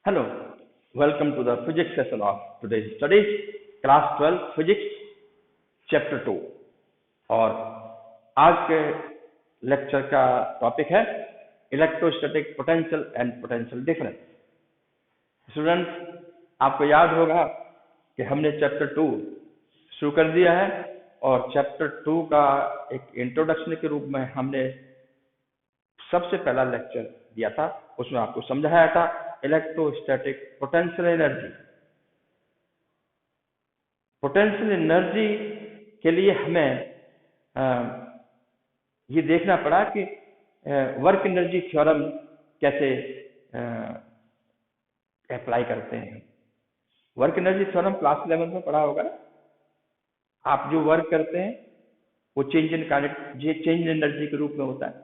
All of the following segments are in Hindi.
Hello, welcome to the physics session of today's studies, class 12 physics, chapter 2. और आज के लेक्चर का टॉपिक है electrostatic potential and potential difference. Students, आपको याद होगा कि हमने चैप्टर 2 शुरू कर दिया है और चैप्टर 2 का एक इंट्रोडक्शन के रूप में हमने सबसे पहला लेक्चर दिया था। उसमें आपको समझाया था electrostatic potential energy. Potential energy के लिए हमें ये देखना पड़ा कि वर्क एनर्जी थ्योरम कैसे अप्लाई करते हैं। वर्क एनर्जी थ्योरम क्लास 11 में पढ़ा होगा। आप जो वर्क करते हैं वो चेंज इन एनर्जी के रूप में होता है।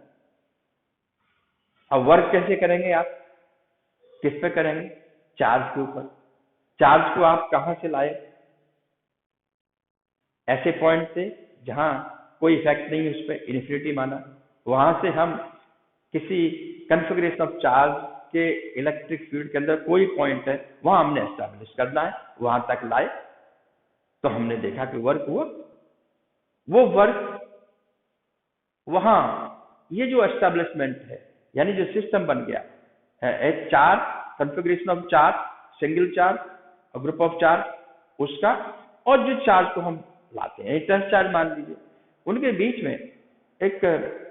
अब वर्क कैसे करेंगे आप, किस पे करेंगे? चार्ज के ऊपर। चार्ज को आप कहां से लाए? ऐसे पॉइंट से जहां कोई इफेक्ट नहीं है, उस पर इन्फिनिटी माना, वहां से हम किसी कन्फिगरेशन ऑफ चार्ज के इलेक्ट्रिक फील्ड के अंदर कोई पॉइंट है वहां हमने एस्टैब्लिश करना है, वहां तक लाए तो हमने देखा कि वर्क हुआ। वो वर्क वहां ये जो एस्टैब्लिशमेंट है यानी जो सिस्टम बन गया एक charge, configuration of charge, single charge और ग्रुप ऑफ चार्ज, उसका और जो चार्ज को हम लाते हैं इंटेंस चार्ज मान लीजिए, उनके बीच में एक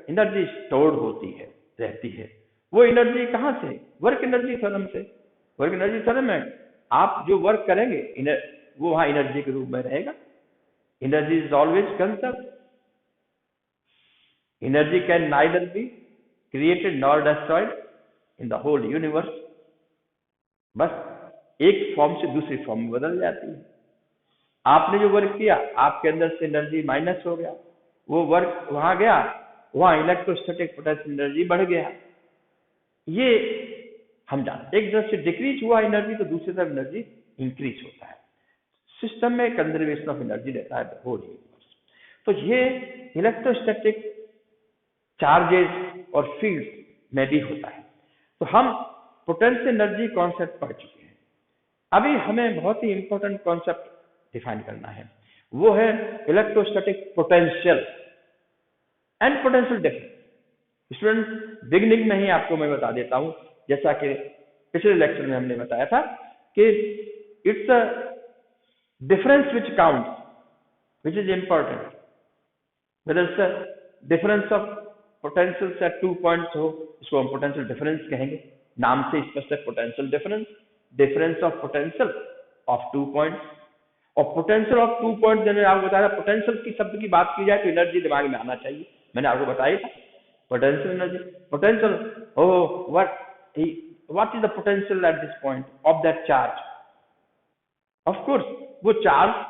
एनर्जी स्टोर्ड होती है, रहती है। वो एनर्जी कहां से? वर्क एनर्जी थ्योरम से। वर्क एनर्जी थ्योरम में आप जो वर्क करेंगे वो वहां एनर्जी के रूप में रहेगा। Energy is always conserved. Energy can neither be created nor destroyed in the whole universe. बस एक फॉर्म से दूसरी फॉर्म में बदल जाती है। आपने जो वर्क किया, आपके अंदर से एनर्जी माइनस हो गया, वो वर्क वहां गया, वहां इलेक्ट्रोस्टैटिक पोटेंशियल एनर्जी बढ़ गया। ये हम जानते हैं। एक तरफ से डिक्रीज हुआ एनर्जी तो दूसरी तरफ एनर्जी इंक्रीज होता है। सिस्टम में कंजर्वेशन ऑफ एनर्जी रहता है द होल यूनिवर्स। तो ये इलेक्ट्रोस्टैटिक चार्जेस और फील्ड में भी होता है। तो हम पोटेंशियल एनर्जी कॉन्सेप्ट पढ़ चुके हैं। अभी हमें बहुत ही इंपॉर्टेंट कॉन्सेप्ट डिफाइन करना है, वो है electrostatic potential and potential difference. Student, beginning में ही आपको मैं बता देता हूं, जैसा कि पिछले लेक्चर में हमने बताया था कि it's a difference which counts, which is important. Whether it's a difference of potential से 2 पॉइंट्स हो, इसको हम पोटेंशियल डिफरेंस कहेंगे। नाम से स्पष्ट है, potential difference, difference of potential of 2 points. और पोटेंशियल ऑफ 2 पॉइंट मैंने आपको बताया, पोटेंशियल की शब्द की बात की जाए तो एनर्जी दिमाग में आना चाहिए। मैंने आपको बताया था potential energy, potential, what is the potential at this point of that charge. Of course वो चार्ज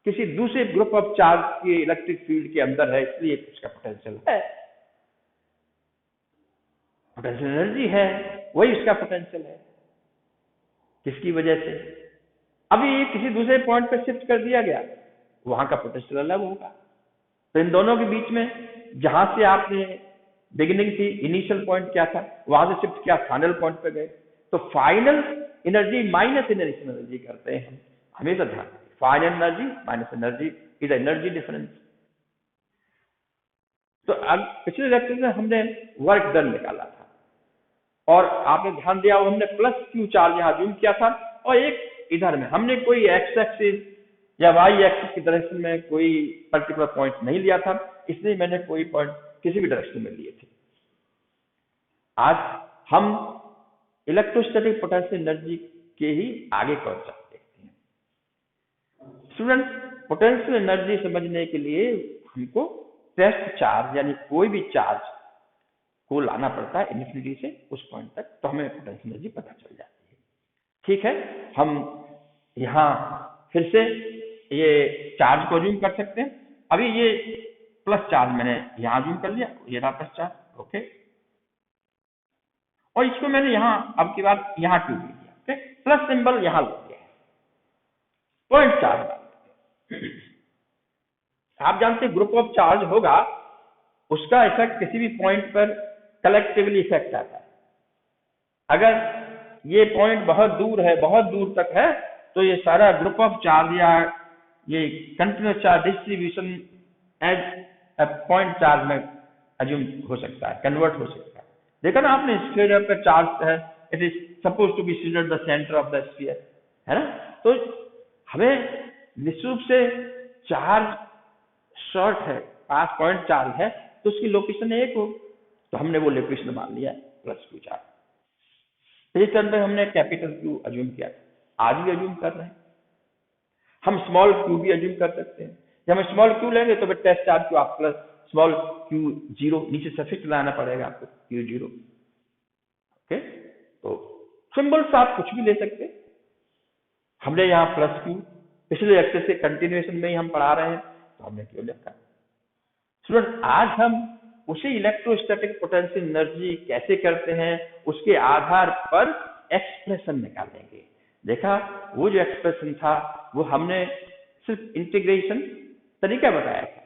किसी दूसरे ग्रुप ऑफ चार्ज के इलेक्ट्रिक फील्ड के अंदर है, इसलिए उसका पोटेंशियल है। पोटेंशियल एनर्जी है, वही उसका पोटेंशियल है। किसकी वजह से? अभी ये किसी दूसरे पॉइंट पे शिफ्ट कर दिया गया, वहां का पोटेंशियल अलग होगा। तो इन दोनों के बीच में जहां से आपने बिगिनिंग थी, इनिशियल पॉइंट क्या था, वहां से शिफ्ट किया, फाइनल पॉइंट पे गए, तो final energy minus initial energy करते हैं हम, हमेशा ध्यान। Final energy minus energy is energy difference. तो अब पिछले लेक्चर में हमने वर्क डन निकाला था और आपने ध्यान दिया, हमने प्लस क्यू चार्ज यहां जूम किया था और एक इधर में हमने कोई एक्स एक्सिस या वाई एक्सिस की डायरेक्शन में कोई पर्टिकुलर पॉइंट नहीं लिया था, इसलिए मैंने कोई पॉइंट किसी भी डायरेक्शन में लिए थे। आज हम इलेक्ट्रोस्टैटिक पोटेंशियल एनर्जी के ही आगे कॉन्सेप्ट देखते हैं। स्टूडेंट, पोटेंशियल एनर्जी समझने के लिए हमको टेस्ट चार्ज यानी कोई भी चार्ज को लाना पड़ता है इन्फिनिटी से उस पॉइंट तक, तो हमें पोटेंशियल एनर्जी पता चल जाती है। ठीक है, हम यहां फिर से ये चार्ज को जूम कर सकते हैं। अभी ये प्लस चार्ज मैंने यहां जूम कर लिया, ये रहा प्लस चार्ज, ओके। और इसको मैंने यहां अब की बार यहां क्यों लिया, ओके, प्लस सिंबल यहां लग गया, पॉइंट चार्ज। आप जानते हैं ग्रुप ऑफ चार्ज होगा, उसका इफेक्ट किसी भी पॉइंट पर कलेक्टिवली इफेक्ट आता है। अगर ये पॉइंट बहुत दूर है, बहुत दूर तक है, तो ये सारा ग्रुप ऑफ चार्ज या ये continuous charge distribution as a point charge में अज्यूम हो सकता है, कन्वर्ट हो सकता है। देखा ना आपने, स्फीयर का चार्ज है, it is suppose to be sited the centre of the sphere, है ना। तो हमें निश्चित रूप से चार्ज शॉर्ट है, पास पॉइंट चार्ज है, तो उसकी लोकेशन एक हो, तो हमने वो लोकेशन मान लिया प्लस क्यू चार्ज। इस टर्म में हमने कैपिटल क्यू अज्यूम किया, आज भी अज्यूम कर रहे हैं। हम स्मॉल क्यू भी अज्यूम कर सकते हैं। जब हम स्मॉल क्यू लेंगे तो फिर टेस्ट चार्ज क्यू आप प्लस स्मॉल क्यू जीरो, नीचे सफिक्स लाना पड़ेगा आपको, क्यू जीरो। ओके, तो सिंबल्स आप कुछ भी ले सकते हैं। हमने यहाँ प्लस क्यू पिछले लेक्चर से कंटिन्यूएशन में ही हम पढ़ा रहे हैं, तो हमने क्यों लिखा। स्टूडेंट, आज हम उसी इलेक्ट्रोस्टैटिक पोटेंशियल एनर्जी कैसे करते हैं उसके आधार पर एक्सप्रेशन निकालेंगे। देखा, वो जो एक्सप्रेशन था वो हमने सिर्फ इंटीग्रेशन तरीका बताया था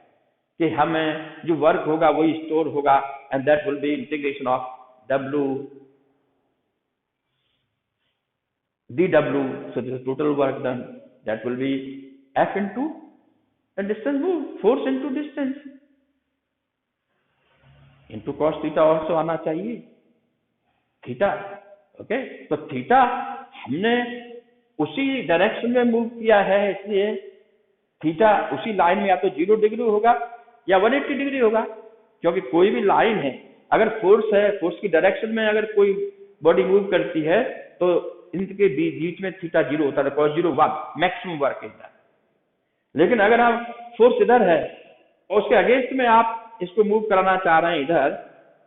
कि हमें जो वर्क होगा वही स्टोर होगा, and that will be integration of W dW, so this is total work done, that will be F into the distance moved, force into distance into cos theta also आना चाहिए, थीटा। ओके, तो थीटा हमने उसी डायरेक्शन में मूव किया है, इसलिए थीटा उसी लाइन में या तो 0 डिग्री होगा या 180 डिग्री होगा, क्योंकि कोई भी लाइन है, अगर फोर्स है, फोर्स की डायरेक्शन में अगर कोई बॉडी मूव करती है तो इनके बीच में थीटा 0 होता है, cos 0 1 maximum work is that. लेकिन अगर आप फोर्स इधर है और उसके अगेंस्ट में आप इसको मूव कराना चाह रहे हैं इधर,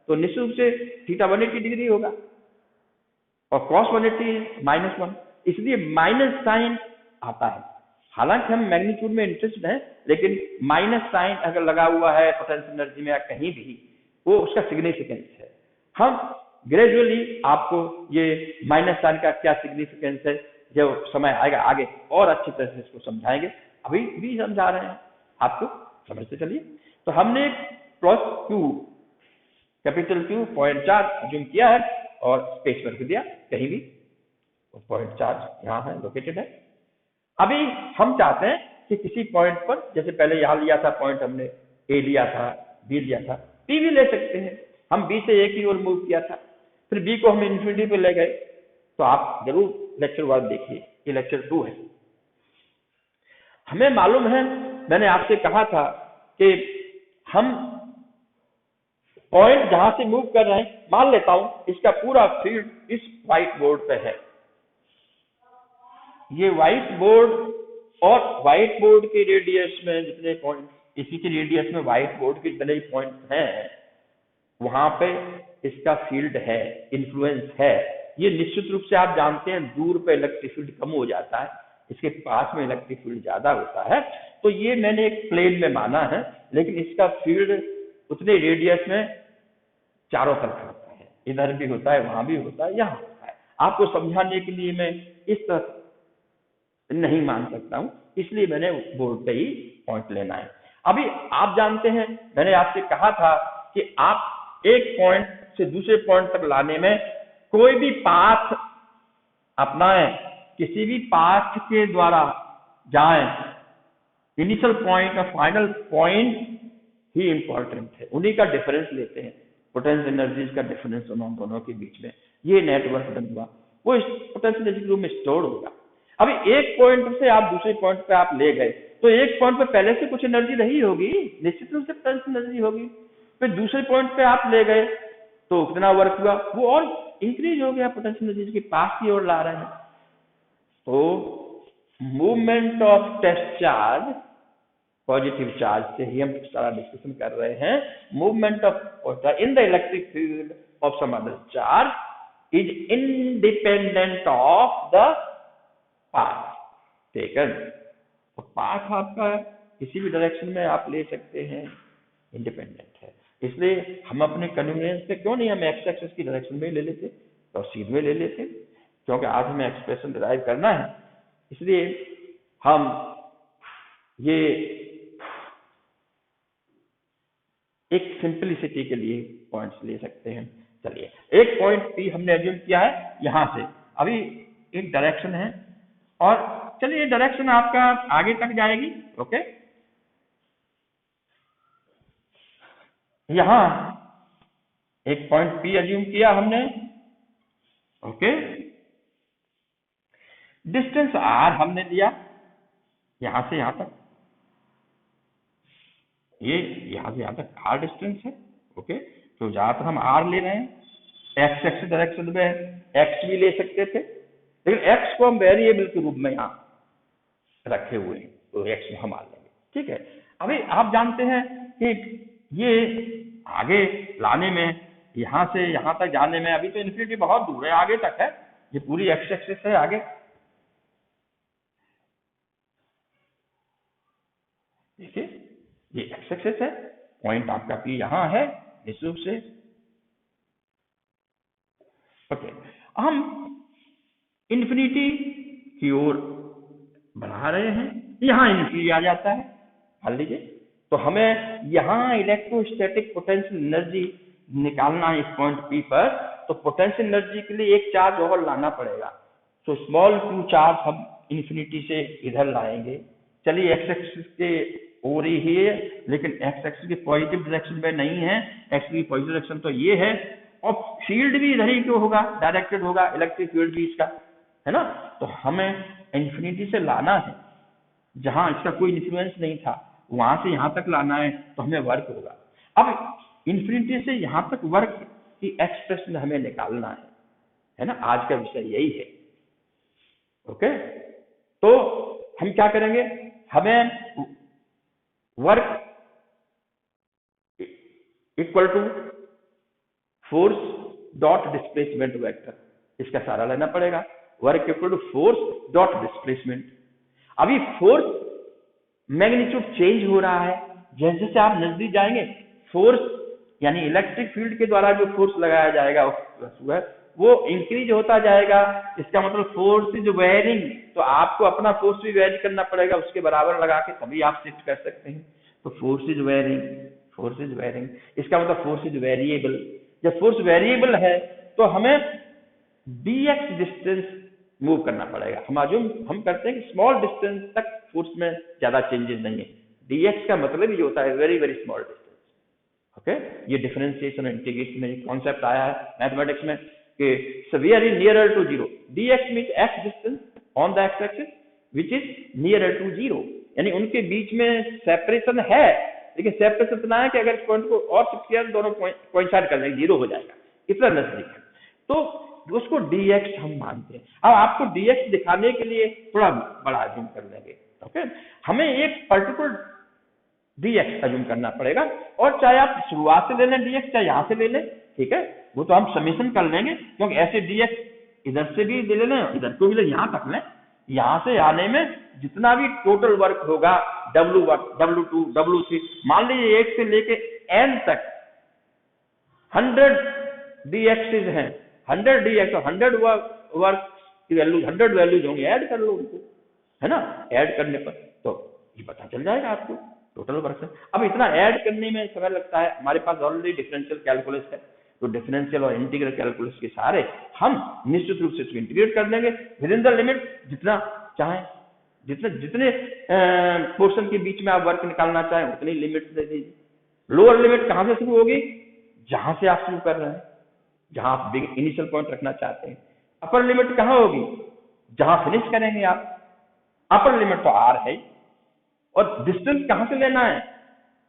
तो निश्चित रूप से थीटा 180 डिग्री होगा और cos 180 -1, इसलिए माइनस साइन आता है। हालांकि हम मैग्नीट्यूड में इंटरेस्टेड हैं, लेकिन माइनस साइन अगर लगा हुआ है पोटेंशियल एनर्जी में या कहीं भी, वो उसका सिग्निफिकेंस है। हम ग्रेजुअली आपको ये माइनस साइन का क्या सिग्निफिकेंस है जब समय आएगा आगे और अच्छी तरह से इसको समझाएंगे, अभी भी समझा रहे हैं आपको, समझते चलिए। तो हमने plus Q, capital Q point charge assume किया है और स्पेस पर दिया कहीं भी, पॉइंट चार्ज यहाँ है, लोकेटेड है। अभी हम चाहते हैं कि किसी पॉइंट पर, जैसे पहले यहाँ लिया था पॉइंट, हमने ए लिया था, बी लिया था, पी भी ले सकते हैं। हम बी से ए की ओर मूव किया था, फिर बी को हम इन्फिनिटी पे ले गए, तो आप जरूर लेक्चर 1 देखिए, ये लेक्चर 2 है। हमें मालूम है, मैंने आपसे कहा था कि हम पॉइंट जहां से मूव कर रहे हैं, मान लेता हूं इसका पूरा फील्ड इस व्हाइट बोर्ड पे है। ये व्हाइट बोर्ड और व्हाइट बोर्ड के रेडियस में जितने पॉइंट, इसी के रेडियस में व्हाइट बोर्ड के जितने पॉइंट हैं, वहां पे इसका फील्ड है, इन्फ्लुएंस है। ये निश्चित रूप से आप जानते हैं, दूर पे इलेक्ट्रिक फील्ड कम हो जाता है, इसके पास में इलेक्ट्रिक फील्ड ज्यादा होता है। तो ये मैंने एक प्लेन में माना है, लेकिन इसका फील्ड उतने रेडियस में चारों तरफ होता है, इधर भी होता है, वहां भी होता है, यहाँ होता है। आपको समझाने के लिए मैं इस तरह नहीं मान सकता हूं, इसलिए मैंने बोर्ड पे ही पॉइंट लेना है। अभी आप जानते हैं, मैंने आपसे कहा था कि आप एक पॉइंट से दूसरे पॉइंट तक लाने में कोई भी पाथ अपनाएं, किसी भी पाथ के द्वारा जाएं, इनिशियल पॉइंट और फाइनल पॉइंट ही इंपॉर्टेंट है, उन्हीं का डिफरेंस लेते हैं, पोटेंशियल एनर्जीज का डिफरेंस उन दोनों के बीच में। ये नेटवर्क बनवा, वो पोटेंशियल एनर्जी के रूप में स्टोर होगा। अभी एक पॉइंट से आप दूसरे पॉइंट पे आप ले गए, तो एक पॉइंट पे पहले से कुछ एनर्जी रही होगी, निश्चित रूप से पोटेंशियल एनर्जी होगी। फिर दूसरे पॉइंट पे आप ले गए तो कितना वर्क हुआ, वो और इंक्रीज हो गया, पोटेंशियल एनर्जी के पास की ओर ला रहे हैं। तो movement of test charge, positive charge से ही हम सारा डिस्कशन कर रहे हैं। Movement of in the electric field of some other charge is independent of the path taken. तो पाथ आपका किसी भी डायरेक्शन में आप ले सकते हैं, इंडिपेंडेंट है। इसलिए हम अपने कन्वीनियंस पे क्यों नहीं हम एक्स एक्सिस की डायरेक्शन में ले लेते और सीध में ले लेते, क्योंकि आज हमें एक्सप्रेशन डिराइव करना है, इसलिए हम ये एक सिंपलिसिटी के लिए पॉइंट्स ले सकते हैं। चलिए, एक पॉइंट पी हमने अज्यूम किया है यहां से। अभी एक डायरेक्शन है, और चलिए डायरेक्शन आपका आगे तक जाएगी। ओके, यहां एक पॉइंट P अज्यूम किया हमने। ओके, डिस्टेंस R हमने लिया यहां से यहां तक, ये यहां से यहां तक R डिस्टेंस है। ओके, तो जहां तक हम R ले रहे हैं, एक्स एक्सिस डायरेक्शन में x भी ले सकते थे, लेकिन x को हम वेरिएबल के रूप में यहाँ रखे हुए हैं, तो x हम मान लेंगे। ठीक है, अभी आप जानते हैं कि ये आगे लाने में, यहां से यहां तक जाने में, अभी तो इन्फिनिटी बहुत दूर है, आगे तक है, ये पूरी एक्स एक्सिस है आगे। देखिए ये एक्स एक्सिस है, पॉइंट आपका P यहां है इस रूप से। ओके, हम इन्फिनिटी की ओर बढ़ा रहे हैं, यहाँ इन्फिनिटी आ जाता है, मान लीजिए। तो हमें यहाँ इलेक्ट्रोस्टैटिक पोटेंशियल एनर्जी निकालना है इस पॉइंट P पर, तो पोटेंशियल एनर्जी के लिए एक चार्ज और लाना पड़ेगा। तो स्मॉल q चार्ज हम इन्फिनिटी से इधर लाएंगे। चलिए एक्स एक्सिस के ओर ही है, लेकिन एक्स एक्सिस के पॉजिटिव डायरेक्शन में नहीं है, एक्स की पॉजिटिव डायरेक्शन तो ये है, और फील्ड भी इधर ही क्यों होगा, डायरेक्टेड होगा, इलेक्ट्रिक फील्ड भी इसका है ना। तो हमें इन्फिनिटी से लाना है, जहां इसका कोई इन्फ्लुएंस नहीं था, वहां से यहां तक लाना है, तो हमें वर्क होगा। अब इन्फिनिटी से यहां तक वर्क की एक्सप्रेशन हमें निकालना है ना, आज का विषय यही है। ओके, तो हम क्या करेंगे, हमें work equal to force dot displacement vector, इसका सारा लेना पड़ेगा। Work equal to force dot displacement. अभी फोर्स मैग्नीट्यूड चेंज हो रहा है, जैसे जैसे आप नजदीक जाएंगे, फोर्स यानी इलेक्ट्रिक फील्ड के द्वारा जो फोर्स लगाया जाएगा वो इंक्रीज होता जाएगा। इसका मतलब फोर्स इज वेयरिंग, तो आपको अपना फोर्स भी वेरी करना पड़ेगा, उसके बराबर लगा के तभी आप शिफ्ट कर सकते हैं। तो force is wearing, force is wearing, इसका मतलब फोर्स इज वेरिएबल। जब फोर्स वेरिएबल है तो हमें dx डिस्टेंस मूव करना पड़ेगा। हम करते हैं कि स्मॉल डिस्टेंस तक फोर्स में ज्यादा चेंजेस नहीं है, dx का मतलब ये होता है very very small distance. Okay, ये डिफरेंशिएशन और इंटीग्रेशन में कॉन्सेप्ट आया है मैथमेटिक्स में कि very nearer to zero, dx means x distance on the x axis which is nearer to zero, यानी उनके बीच में सेपरेशन है, लेकिन सेपरेशन इतना है कि अगर इस पॉइंट को और शिफ्ट किया तो दोनों कोइंसाइड कर लेंगे, जीरो हो जाएगा, इतना नजदीक है। तो उसको dx हम मानते हैं। अब आपको dx दिखाने के लिए थोड़ा बड़ा अज्यूम कर लेंगे। ओके, हमें एक पर्टिकुलर dx अज्यूम करना पड़ेगा, और चाहे आप शुरुआत से ले लें dx, चाहे यहां से ले लें, ठीक है, वो तो हम समेशन कर लेंगे, क्योंकि ऐसे dx इधर से भी ले लें, इधर को भी ले, यहां तक लें। यहां से आने में जितना भी टोटल वर्क होगा, W1, W2, W3, मान लीजिए 1 से लेके n तक 100 dx's हैं, 100 dx और 100 वर्क की वैल्यू, 100 वैल्यूज होंगे, ऐड कर लो उनको, है ना। ऐड करने पर तो ये पता चल जाएगा आपको टोटल वर्क है। अब इतना ऐड करने में समय लगता है, हमारे पास ऑलरेडी डिफरेंशियल कैलकुलस है, तो डिफरेंशियल और इंटीग्रल कैलकुलस के सहारे हम निश्चित रूप से इसको इंटीग्रेट कर देंगे विद इन द लिमिट, जितना चाहें, जितने पोर्शन के बीच में आप वर्क निकालना चाहें उतनी लिमिट दे दीजिए। लोअर लिमिट कहां से शुरू होगी, जहां से आप शुरू कर रहे हैं, जहां आप इनिशियल पॉइंट रखना चाहते हैं। अपर लिमिट कहां होगी, जहां फिनिश करेंगे आप। अपर लिमिट तो R है, और डिस्टेंस कहां से लेना है,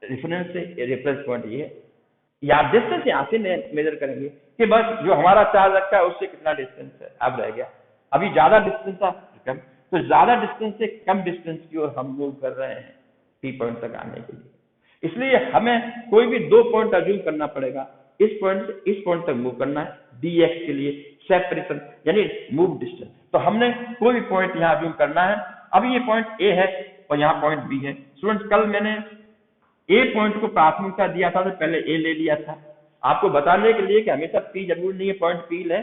रेफरेंस से, रेफरेंस पॉइंट ये है, या डिस्टेंस यहां से मेजर करेंगे कि बस जो हमारा चार्ज रखा है उससे कितना डिस्टेंस है, अब रह गया। अभी ज्यादा डिस्टेंस था कम, तो ज्यादा डिस्टेंस से कम डिस्टेंस की ओर हम मूव कर रहे हैं P पॉइंट तक आने के लिए। इसलिए हमें कोई भी 2 पॉइंट अज्यूम करना पड़ेगा, इस पॉइंट से इस पॉइंट तक मूव करना है, dx के लिए सेपरेशन यानी मूव डिस्टेंस। तो हमने कोई भी पॉइंट यहाँ अज्यूम करना है। अभी ये पॉइंट A है और यहाँ पॉइंट B है। स्टूडेंट्स, कल मैंने A पॉइंट को प्राथमिकता दिया था, तो पहले A ले लिया था, आपको बताने के लिए कि हमेशा P जरूर नहीं है, पॉइंट P ले,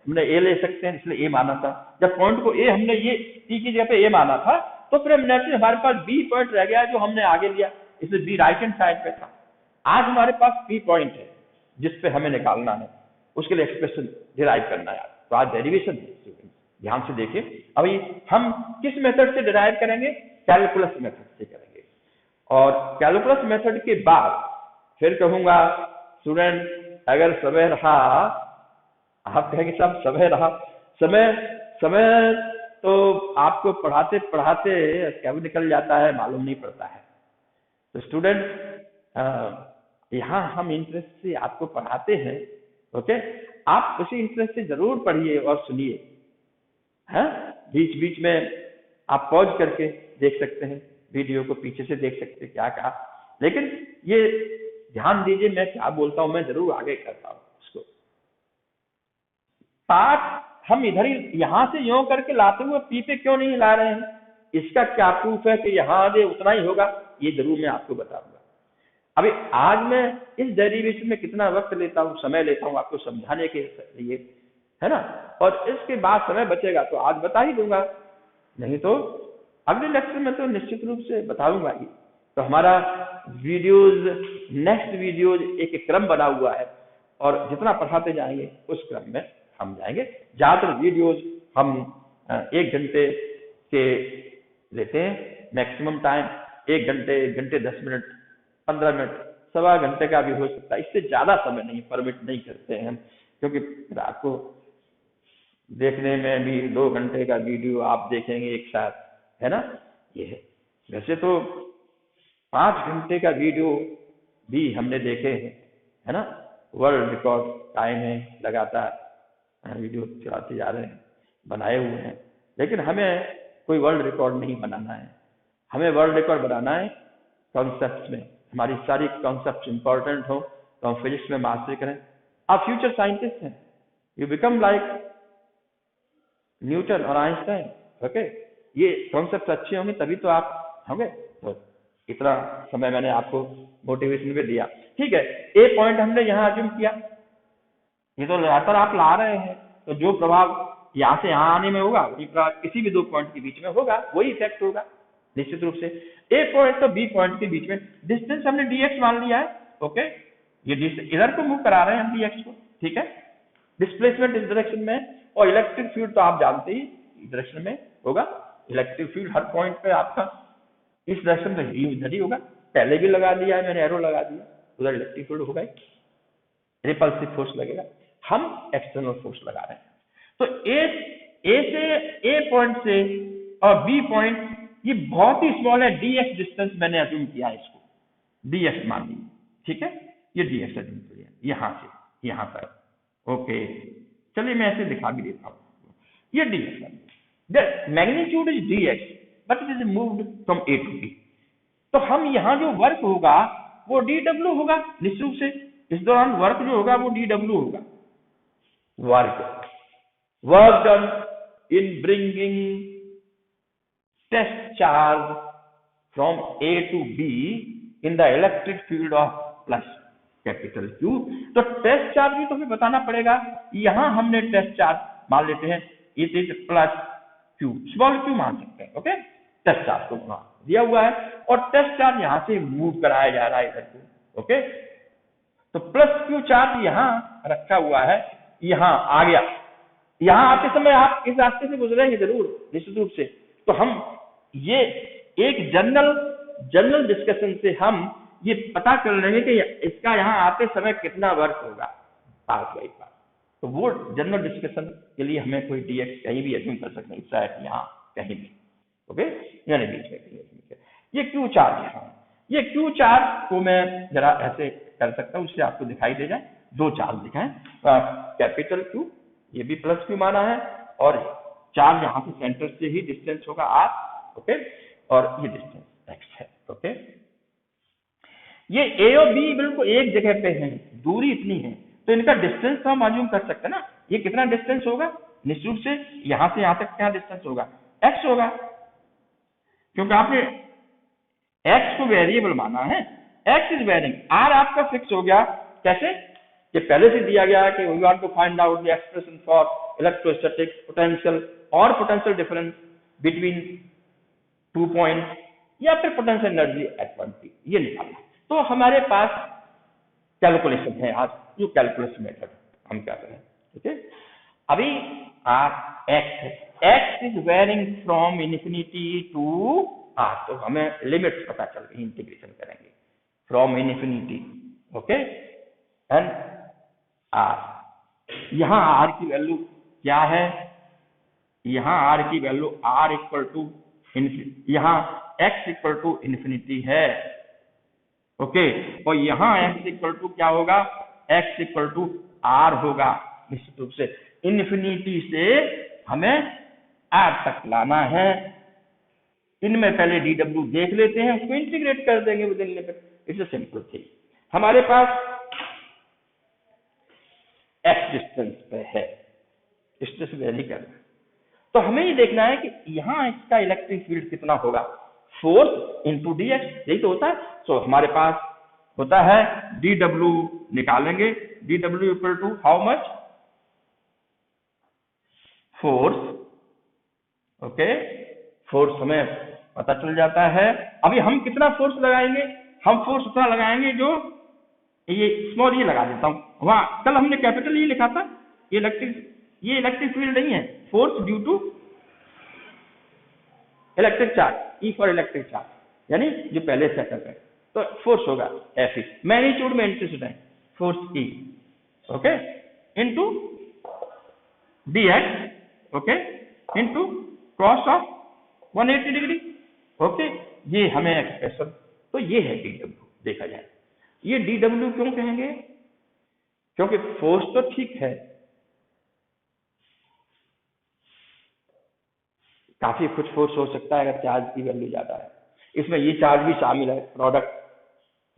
हमने A ले सकते हैं, इसलिए A माना था। जब पॉइंट को A हमने ये P की जगह पे A माना था, तो फिर हमारे पास B पॉइंट रह गया जो हमने आगे लिया, इसलिए B राइट हैंड साइड पे था। आज हमारे पास P पॉइंट है जिसपे हमें निकालना है, उसके लिए एक्सप्रेशन डिराइव करना है। तो आज डेरिवेशन है स्टूडेंट्स, ध्यान से देखिए। अभी हम किस मेथड से डिराइव करेंगे? कैलकुलस मेथड से करेंगे। और कैलकुलस मेथड के बाद फिर कहूंगा स्टूडेंट अगर समय रहा, आप कहेंगे साहब समय रहा, समय समय तो आपको पढ़ाते पढ़ाते कब निकल जाता है मालूम नहीं पड़ता है। तो स्टूडेंट यहाँ हम इंटरेस्ट से आपको पढ़ाते हैं, ओके, आप उसी इंटरेस्ट से जरूर पढ़िए और सुनिए। है बीच बीच में आप पॉज करके देख सकते हैं, वीडियो को पीछे से देख सकते हैं क्या कहा, लेकिन ये ध्यान दीजिए मैं क्या बोलता हूं, मैं जरूर आगे करता हूं उसको। पाठ हम इधर ही यहां से यूं करके लाते हुए पी पे क्यों नहीं ला रहे हैं, इसका क्या प्रूफ है कि यहां आगे उतना ही होगा, ये जरूर मैं आपको बताऊंगा। अभी आज मैं इस डेरिवेशन में कितना वक्त लेता हूँ, समय लेता हूँ आपको समझाने के लिए, है ना, और इसके बाद समय बचेगा तो आज बता ही दूंगा, नहीं तो अगले लेक्चर में तो निश्चित रूप से बताऊंगा ही। तो हमारा वीडियोज, नेक्स्ट वीडियोज एक क्रम बना हुआ है और जितना पढ़ाते जाएंगे उस क्रम में हम जाएंगे। ज्यादातर वीडियोज हम 1 घंटे के लेते हैं मैक्सिमम टाइम, 1 घंटे, 1 घंटे 10 मिनट, 15 मिनट, सवा घंटे का भी हो सकता है, इससे ज्यादा समय नहीं परमिट नहीं करते हैं हम, क्योंकि आपको देखने में भी 2 घंटे का वीडियो आप देखेंगे एक साथ, है ना, ये है। वैसे तो 5 घंटे का वीडियो भी हमने देखे हैं, है ना, वर्ल्ड रिकॉर्ड टाइम है, लगातार वीडियो चलाते जा रहे हैं, बनाए हुए हैं, लेकिन हमें कोई वर्ल्ड रिकॉर्ड नहीं बनाना है, हमें वर्ल्ड रिकॉर्ड बनाना है कॉन्सेप्ट में, हमारी सारी कॉन्सेप्ट इंपॉर्टेंट हो तो हम फिजिक्स में मास्टरी करें। आप फ्यूचर साइंटिस्ट हैं, यू बिकम लाइक न्यूटन और आइंस्टाइन, ओके, ये कॉन्सेप्ट अच्छे होंगे तभी तो आप होंगे। तो इतना समय मैंने आपको मोटिवेशन में दिया, ठीक है। ए पॉइंट हमने यहाँ अज्यूम किया, ये तो लगातार आप ला रहे हैं, तो जो प्रभाव यहाँ से यहाँ आने में होगा वही प्रभाव किसी भी 2 पॉइंट के बीच में होगा, वही इफेक्ट होगा निश्चित रूप से। ए पॉइंट तो बी पॉइंट के बीच में डिस्टेंस हमने dx मान लिया है, ओके, ये इधर को मूव करा रहे हैं हम dx को, ठीक है, डिस्प्लेसमेंट इस डायरेक्शन में, और इलेक्ट्रिक फील्ड तो आप जानते ही इस डायरेक्शन में होगा, इलेक्ट्रिक फील्ड हर पॉइंट पे आपका इस डायरेक्शन में इधर ही होगा, पहले भी लगा दिया है मैंने, एरो लगा दिया, उधर इलेक्ट्रिक फील्ड होगा, रिपल्सिव फोर्स लगेगा, हम एक्सटर्नल फोर्स लगा रहे हैं। तो ए से ए पॉइंट से और बी पॉइंट ये बहुत ही स्मॉल है, dx डिस्टेंस मैंने अज्यूम किया है, इसको dx मान लीजिए, ठीक है, ये dx अज्यूम किया यहां से यहां तक, ओके, चलिए मैं ऐसे दिखा भी देता हूं, ये dx है, the magnitude is dx but it is moved from A to B. तो हम यहां जो वर्क होगा वो dw होगा निश्चित रूप से, इस दौरान वर्क जो होगा वो dw होगा, work done in bringing test charge from A to B in the electric field of plus capital Q। तो टेस्ट चार्ज भी तो हमें बताना पड़ेगा, यहां हमने टेस्ट चार्ज मान लेते हैं it is plus Q, small q मान सकते हैं, ओके, टेस्ट चार्ज को वहां दिया हुआ है और टेस्ट चार्ज यहां से मूव कराया जा रहा है इधर को, ओके, तो प्लस Q चार्ज यहां रखा हुआ है, यहां आ गया, यहां आते समय आप इस रास्ते से गुजरेंगे जरूर निश्चित रूप से। तो हम ये एक जनरल डिस्कशन से हम ये पता कर लेंगे कि इसका यहाँ आते समय कितना वर्क होगा पास बाई पास, तो वो जनरल डिस्कशन के लिए हमें कोई dx कहीं भी अज्यूम कर सकते हैं, शायद यहाँ कहीं भी, ओके, यानी बीच में ये क्यू चार्ज है, ये क्यू चार्ज को मैं जरा ऐसे कर सकता हूँ उससे आपको दिखाई दे जाए, 2 चार्ज दिखाएं, कैपिटल Q, ये भी प्लस Q माना है, और चार्ज यहाँ से सेंटर से ही डिस्टेंस होगा r, ओके, और ये डिस्टेंस x है, ओके। ये a और b बिल्कुल एक जगह पे हैं, दूरी इतनी है, तो इनका डिस्टेंस तो हम अज्यूम कर सकते हैं ना, ये कितना डिस्टेंस होगा, निश्चित रूप से यहां से यहां तक क्या डिस्टेंस होगा, x होगा, क्योंकि आपने x को वेरिएबल माना है, x इज वेरिंग, r आपका फिक्स हो गया, कैसे, ये पहले से दिया गया है कि we want to find out the expression for electrostatic potential और पोटेंशियल डिफरेंस बिटवीन 2 पॉइंट या फिर potential energy at one P, ये निकालना। तो हमारे पास कैलकुलेशन है आज, जो कैलकुलेशन मेथड हम कर रहे हैं, ठीक है। अभी r x है, x is varying from infinity to r, तो हमें लिमिट्स पता चल गई, इंटीग्रेशन करेंगे from infinity, okay, and r। यहां r की वैल्यू क्या है, यहां r की value r equal to infinity, यहां x इक्वल टू इन्फिनिटी है, ओके, और यहां x इक्वल टू क्या होगा, x इक्वल टू r होगा। निश्चित रूप से इन्फिनिटी से हमें r तक लाना है। इनमें पहले dw देख लेते हैं, उसको इंटीग्रेट कर देंगे with in limit, it's a simple thing. हमारे पास x डिस्टेंस पे है, डिस्टेंस वेरी करना, तो हमें ये देखना है कि यहां इसका इलेक्ट्रिक फील्ड कितना होगा, फोर्स इंटू डी एक्स, यही तो होता है। सो हमारे पास होता है dw, निकालेंगे dw equal to how much, force, okay, force हमें पता चल जाता है। अभी हम कितना फोर्स लगाएंगे, हम फोर्स उतना लगाएंगे जो ये स्मॉल ये लगा देता हूं, वहां कल हमने कैपिटल ये लिखा था, ये इलेक्ट्रिक फील्ड नहीं है, force due to electric charge, E for electric charge, यानी जो पहले सेटअप है, तो फोर्स होगा एफ ई, मैग्नीट्यूड में इंटरेस्ट है, force E, okay, into D X, okay, into cross of 180 degree, okay, ये हमें एक्सप्रेशन, तो ये है डी डब्ल्यू। देखा जाए ये डी डब्ल्यू क्यों कहेंगे, क्योंकि फोर्स तो ठीक है, काफी कुछ फोर्स हो सकता है अगर चार्ज की वैल्यू ज्यादा है, इसमें ये चार्ज भी शामिल है, प्रोडक्ट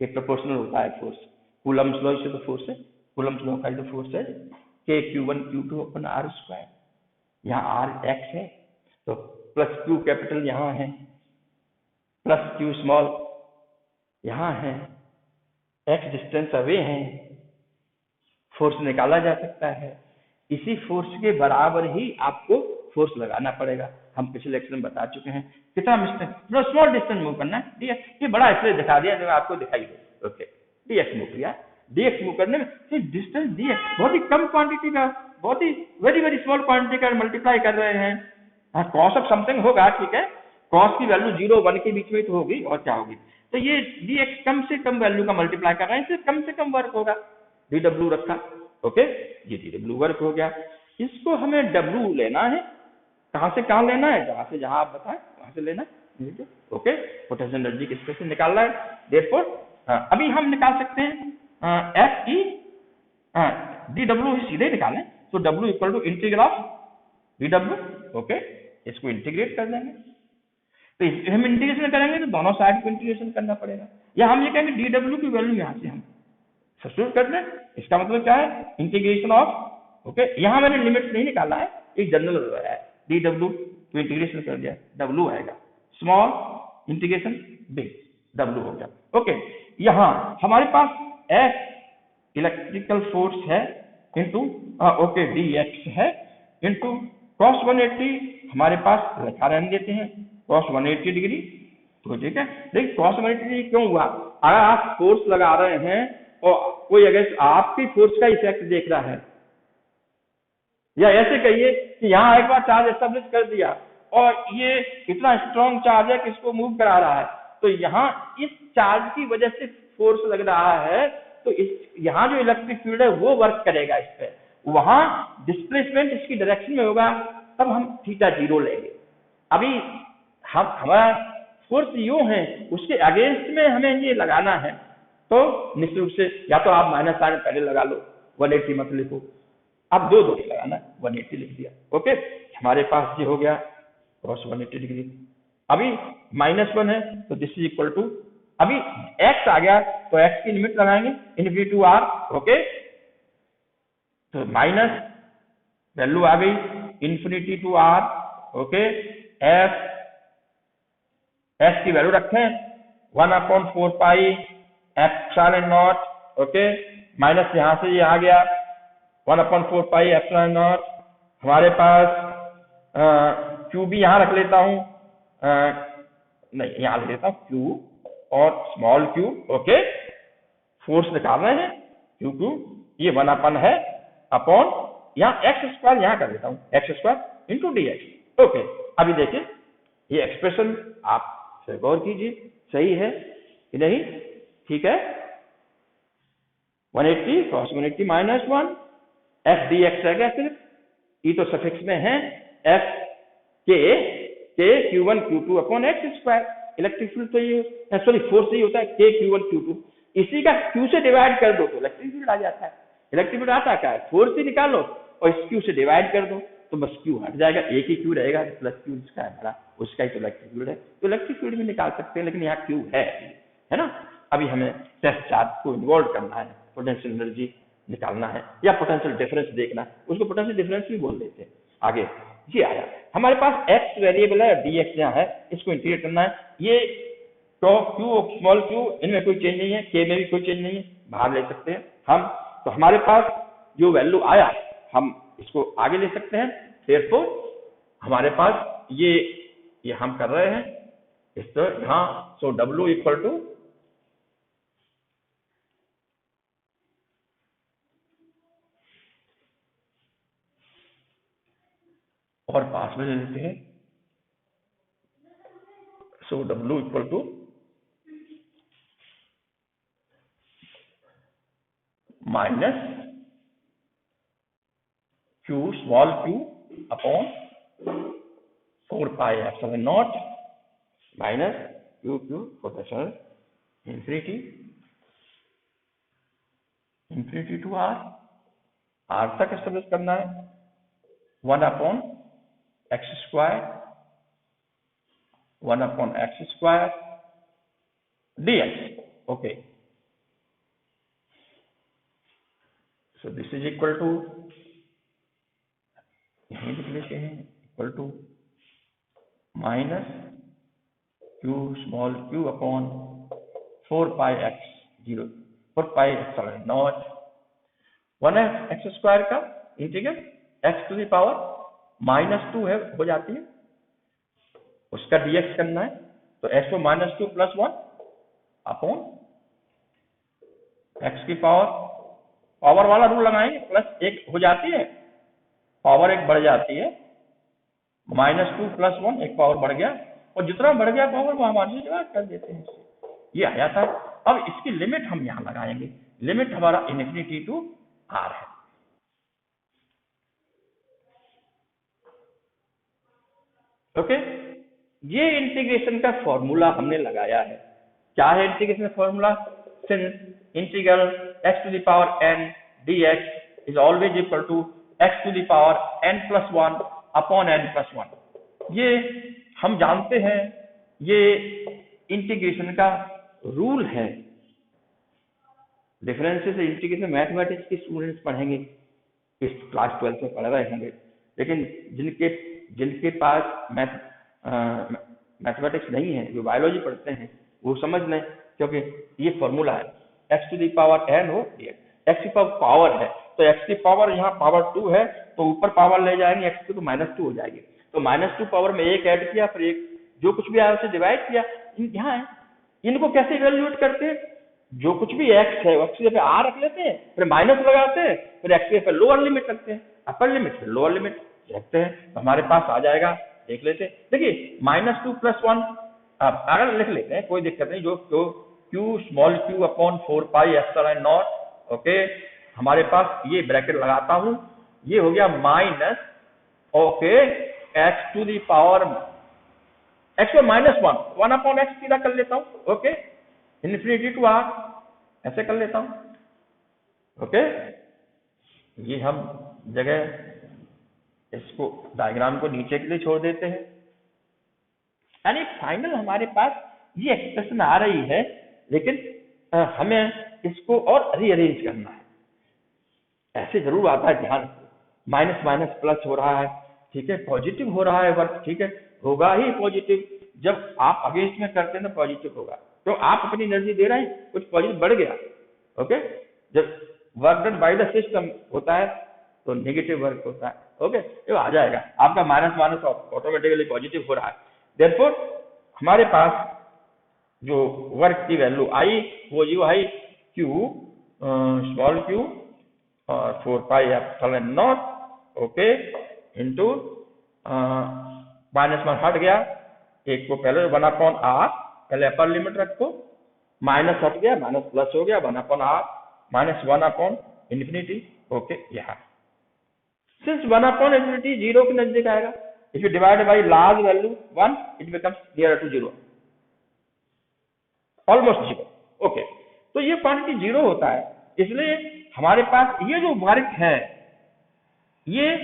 के प्रोपोर्शनल होता है फोर्स, कूलम्स लॉ से तो फोर्स है, कूलम्स लॉ का जो फोर्स है के Q1 Q2 अपन आर स्क्वायर, यहाँ आर एक्स है, तो प्लस क्यू कैपिटल यहाँ है, प्लस क्यू स्मॉल यहाँ है, एक्स डिस्टेंस अवे है, फोर्स निकाला जा सकता है, इसी फोर्स के बराबर ही आपको फोर्स लगाना पड़ेगा। हम पिछले लेक्चर में बता चुके हैं कितना डिस्टेंस, स्मॉल डिस्टेंस मूव करना है, डीएक्स, ये बड़ा इसलिए दिखा दिया जो आपको दिखाई दे, ओके, डीएक्स मूव किया, डीएक्स मूव करने में डिस्टेंस डीएक्स बहुत ही कम क्वांटिटी का, बहुत ही वेरी वेरी स्मॉल क्वांटिटी का मल्टीप्लाई कर रहे हैं, हाँ कॉस ऑफ समथिंग होगा, ठीक है, कॉस की वैल्यू 0 1 के बीच में तो होगी, और क्या होगी, तो ये डीएक्स कम से कम वैल्यू का मल्टीप्लाई कर रहे हैं, इससे कम से कम वर्क होगा, डी डब्ल्यू रखा, ओके, ये डी डब्ल्यू वर्क हो गया। इसको हमें डब्ल्यू लेना है, कहां से कहां लेना है, जहां से जहां आप बताएं वहां से लेना है, ओके, पोटेंशियल एनर्जी किसके से निकालना है, देयरफॉर अभी हम निकाल सकते हैं एफ ई डी डब्ल्यू, सीधे निकालें, तो W equal to integral of D W, okay, इसको इंटीग्रेट कर देंगे, तो हम इंटीग्रेशन करेंगे तो दोनों साइड को इंटीग्रेशन करना पड़ेगा, या हम ये कहेंगे डी डब्ल्यू की वैल्यू यहां से हम सब्स्टिट्यूट कर दें, इसका मतलब क्या है, इंटीग्रेशन ऑफ, ओके, यहां मैंने लिमिट्स नहीं निकाला है, एक जनरल है, डी डब्ल्यू तो इंटीग्रेशन कर दिया, डब्ल्यू आएगा, स्मॉल इंटीग्रेशन बिग, डब्ल्यू हो गया, ओके। यहां हमारे पास एक्स इलेक्ट्रिकल फोर्स है इंटू, ओके, डी एक्स है इंटू कॉस 180, हमारे पास रेखा रहने देते हैं कॉस 180 डिग्री, तो ठीक है, देखिए कॉस 180 डिग्री क्यों हुआ, अगर आप फोर्स लगा रहे हैं और कोई अगर आपकी फोर्स का इफेक्ट देख रहा है, या ऐसे कहिए कि यहां एक बार चार्ज एस्टेब्लिश कर दिया और ये इतना स्ट्रॉन्ग चार्ज है कि इसको मूव करा रहा है, तो यहां इस चार्ज की वजह से फोर्स लग रहा है, तो इस यहां जो इलेक्ट्रिक फील्ड है वो वर्क करेगा इस पे, वहां डिस्प्लेसमेंट इसकी डायरेक्शन में होगा, तब हम थीटा 0 लेंगे। अभी हम हमारा फोर्स यूं है, उसके अगेंस्ट में हमें ये लगाना है, तो निश्चित रूप से या तो आप माइनस साइन पहले लगा लो, 180 मत लिखो, अब दो लगाना, 180 लिख दिया, ओके, हमारे पास ये हो गया क्रॉस 180 डिग्री। अभी -1 है तो दिस इज इक्वल टू, अभी x आ गया तो x की लिमिट लगाएंगे इनफिनिटी टू r, ओके, तो माइनस वैल्यू आ गई infinity to r, okay, f s की वैल्यू रखें 1/4 pi epsilon not, okay, minus यहां से ये आ गया 1/4 पाई एप्सिलॉन नॉट, हमारे पास q भी यहां रख लेता हूं, नहीं यहां रख लेता हूं q और स्मॉल q, ओके, फोर्स निकाल रहे हैं q2, ये 1 अपन है अपॉन, यहाँ x स्क्वायर यहां कर देता हूं, x square into D X, okay, अभी देखिए ये एक्सप्रेशन आप गौर कीजिए, सही है कि नहीं? ठीक है, 180 cos 180 माइनस 1 f dx रह गया सिर्फ, ई तो सफिक्स में है, f के q1 q2 upon x square. Electric field तो ये सॉरी फोर्स ही होता है k q1 q2, इसी का q से डिवाइड कर दो तो इलेक्ट्रिक फील्ड आ जाता है। इलेक्ट्रिक फील्ड आता क्या है, फोर्स ही निकालो और इस q से डिवाइड कर दो तो बस q हट जाएगा, एक ही q रहेगा प्लस q जिसका है बड़ा उसका ही तो इलेक्ट्रिक फील्ड है। तो इलेक्ट्रिक फील्ड भी निकाल सकते हैं, लेकिन यहाँ q है ना। अभी हमें टेस्ट चार्ज को इन्वॉल्व करना है, पोटेंशियल एनर्जी निकालना है या पोटेंशियल डिफरेंस देखना है, उसको पोटेंशियल डिफरेंस भी बोल देते हैं। आगे ये आया हमारे पास x वेरिएबल है, dx यहाँ है, इसको इंटीग्रेट करना है। ये तो q स्मॉल q इनमें कोई चेंज नहीं है, k में भी कोई चेंज नहीं है, बाहर ले सकते हैं हम। तो हमारे पास जो वैल्यू आया हम इसको आगे ले सकते हैं। देयरफॉर हमारे पास ये हम कर रहे हैं इस तरह यहाँ, सो W इक्वल टू और पास में ले लेते हैं, so W equal to minus q small q upon 4 pi epsilon not minus q potential infinity to r तक एस्टेब्लिश करना है, 1 upon x square dx। Okay, so this is equal to, यहीं लिख लेते हैं, equal to minus q small q upon 4 pi epsilon not 1 x square का integral x to the power -2 है हो जाती है, उसका dx करना है तो x को -2 प्लस 1 अपॉन x की पावर वाला रूल लगाएंगे, प्लस 1 हो जाती है, पावर 1 बढ़ जाती है, -2 प्लस 1 एक पावर बढ़ गया, और जितना बढ़ गया पावर वो हमारे डिवाइड कर देते हैं, ये आ जाता है। अब इसकी लिमिट हम यहाँ लगाएंगे, लिमिट हमारा इनफिनिटी टू r है। ओके, ये इंटीग्रेशन का फॉर्मूला हमने लगाया है। क्या है इंटीग्रेशन का formula? Since integral x to the power n dx इज ऑलवेज इक्वल टू x to the power n plus 1 upon n plus 1। ये हम जानते हैं, ये इंटीग्रेशन का रूल है। डिफरेंसेस इंटीग्रेशन मैथमेटिक्स के स्टूडेंट्स पढ़ेंगे, इस क्लास 12 में पढ़ रहे होंगे, लेकिन जिनके पास मैथमेटिक्स नहीं है, जो बायोलॉजी पढ़ते हैं, वो समझ लें, क्योंकि ये फॉर्मूला है x to the power n हो dx, x की पावर है तो x की पावर यहाँ पावर 2 है तो ऊपर पावर ले जाएंगे x की तो -2 हो जाएगी, तो -2 पावर में 1 ऐड किया, फिर एक जो कुछ भी आया उसे डिवाइड किया। यहाँ है, इनको कैसे इवेल्युएट करते हैं? जो कुछ भी x है x की जगह r रख लेते हैं, फिर माइनस लगाते हैं, फिर x की जगह लोअर लिमिट रखते हैं, अपर लिमिट फिर लोअर लिमिट रखते हैं, तो हमारे पास आ जाएगा, देख लेते हैं। देखिए -2 प्लस 1 अगर लिख लेते हैं कोई दिक्कत नहीं, जो q small q upon 4 pi epsilon not. Okay, हमारे पास ये ब्रैकेट लगाता हूं, ये हो गया minus, okay, x to the power x में -1 अपॉन x सीधा कर लेता हूं, ओके, इनफिनिटी टू r ऐसे कर लेता हूं। ओके, ये हम जगह इसको डायग्राम को नीचे के लिए छोड़ देते हैं, यानी फाइनल हमारे पास ये एक्सप्रेशन आ रही है, लेकिन हमें इसको और रीअरेंज करना है। ऐसे जरूर आता है, ध्यान, माइनस माइनस प्लस हो रहा है, ठीक है, पॉजिटिव हो रहा है वर्क, ठीक है, होगा ही पॉजिटिव, जब आप अगेंस्ट में करते हैं तो पॉजिटिव होगा, तो आप अपनी एनर्जी दे रहे हैं, कुछ पॉजिटिव बढ़ गया। ओके, जब work done by the system होता है तो नेगेटिव वर्क होता है। ओके, ये आ जाएगा, आपका माइनस माइनस ऑटोमेटिकली पॉजिटिव हो रहा है। देयरफॉर हमारे पास जो वर्क की वैल्यू आई वो you I Q small Q और 4 pi epsilon not, okay, into -1 हट गया, एक को पहले 1/r पहले अपर लिमिट रखो, माइनस हट गया, माइनस प्लस हो गया 1/r -1/infinity। ओके, यहाँ सिंस 1/infinity 0 के नजदीक आएगा, if you divide by large value 1 it becomes near to 0, almost 0। Okay, तो ये क्वांटिटी 0 होता है, इसलिए हमारे पास ये जो वर्क है ये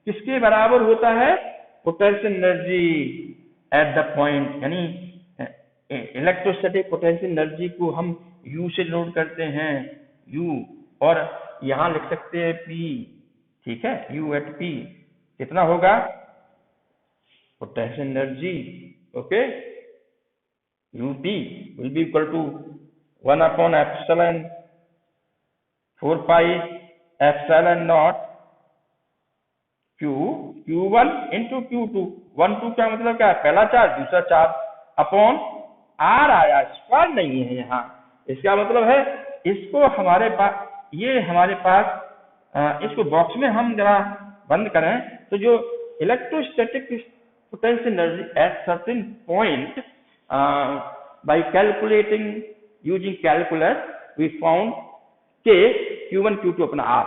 किसके बराबर होता है? Potential energy at the point, यानी इलेक्ट्रोस्टैटिक पोटेंशियल एनर्जी को हम U से नोट करते हैं, U, और यहां लिख सकते हैं P, ठीक है, U एट P कितना होगा? Potential energy, okay, UP will be equal to 1/4π∁0 Q1 into Q2। 1 2 क्या मतलब क्या है? पहला चार्ज, दूसरा चार्ज अपॉन R आया, स्क्वायर नहीं है यहाँ। इसका मतलब है इसको हमारे पास, ये हमारे पास इसको बॉक्स में हम जरा बंद करें तो जो electrostatic potential energy at certain point by calculating using calculus we found K Q1 Q2 upon R,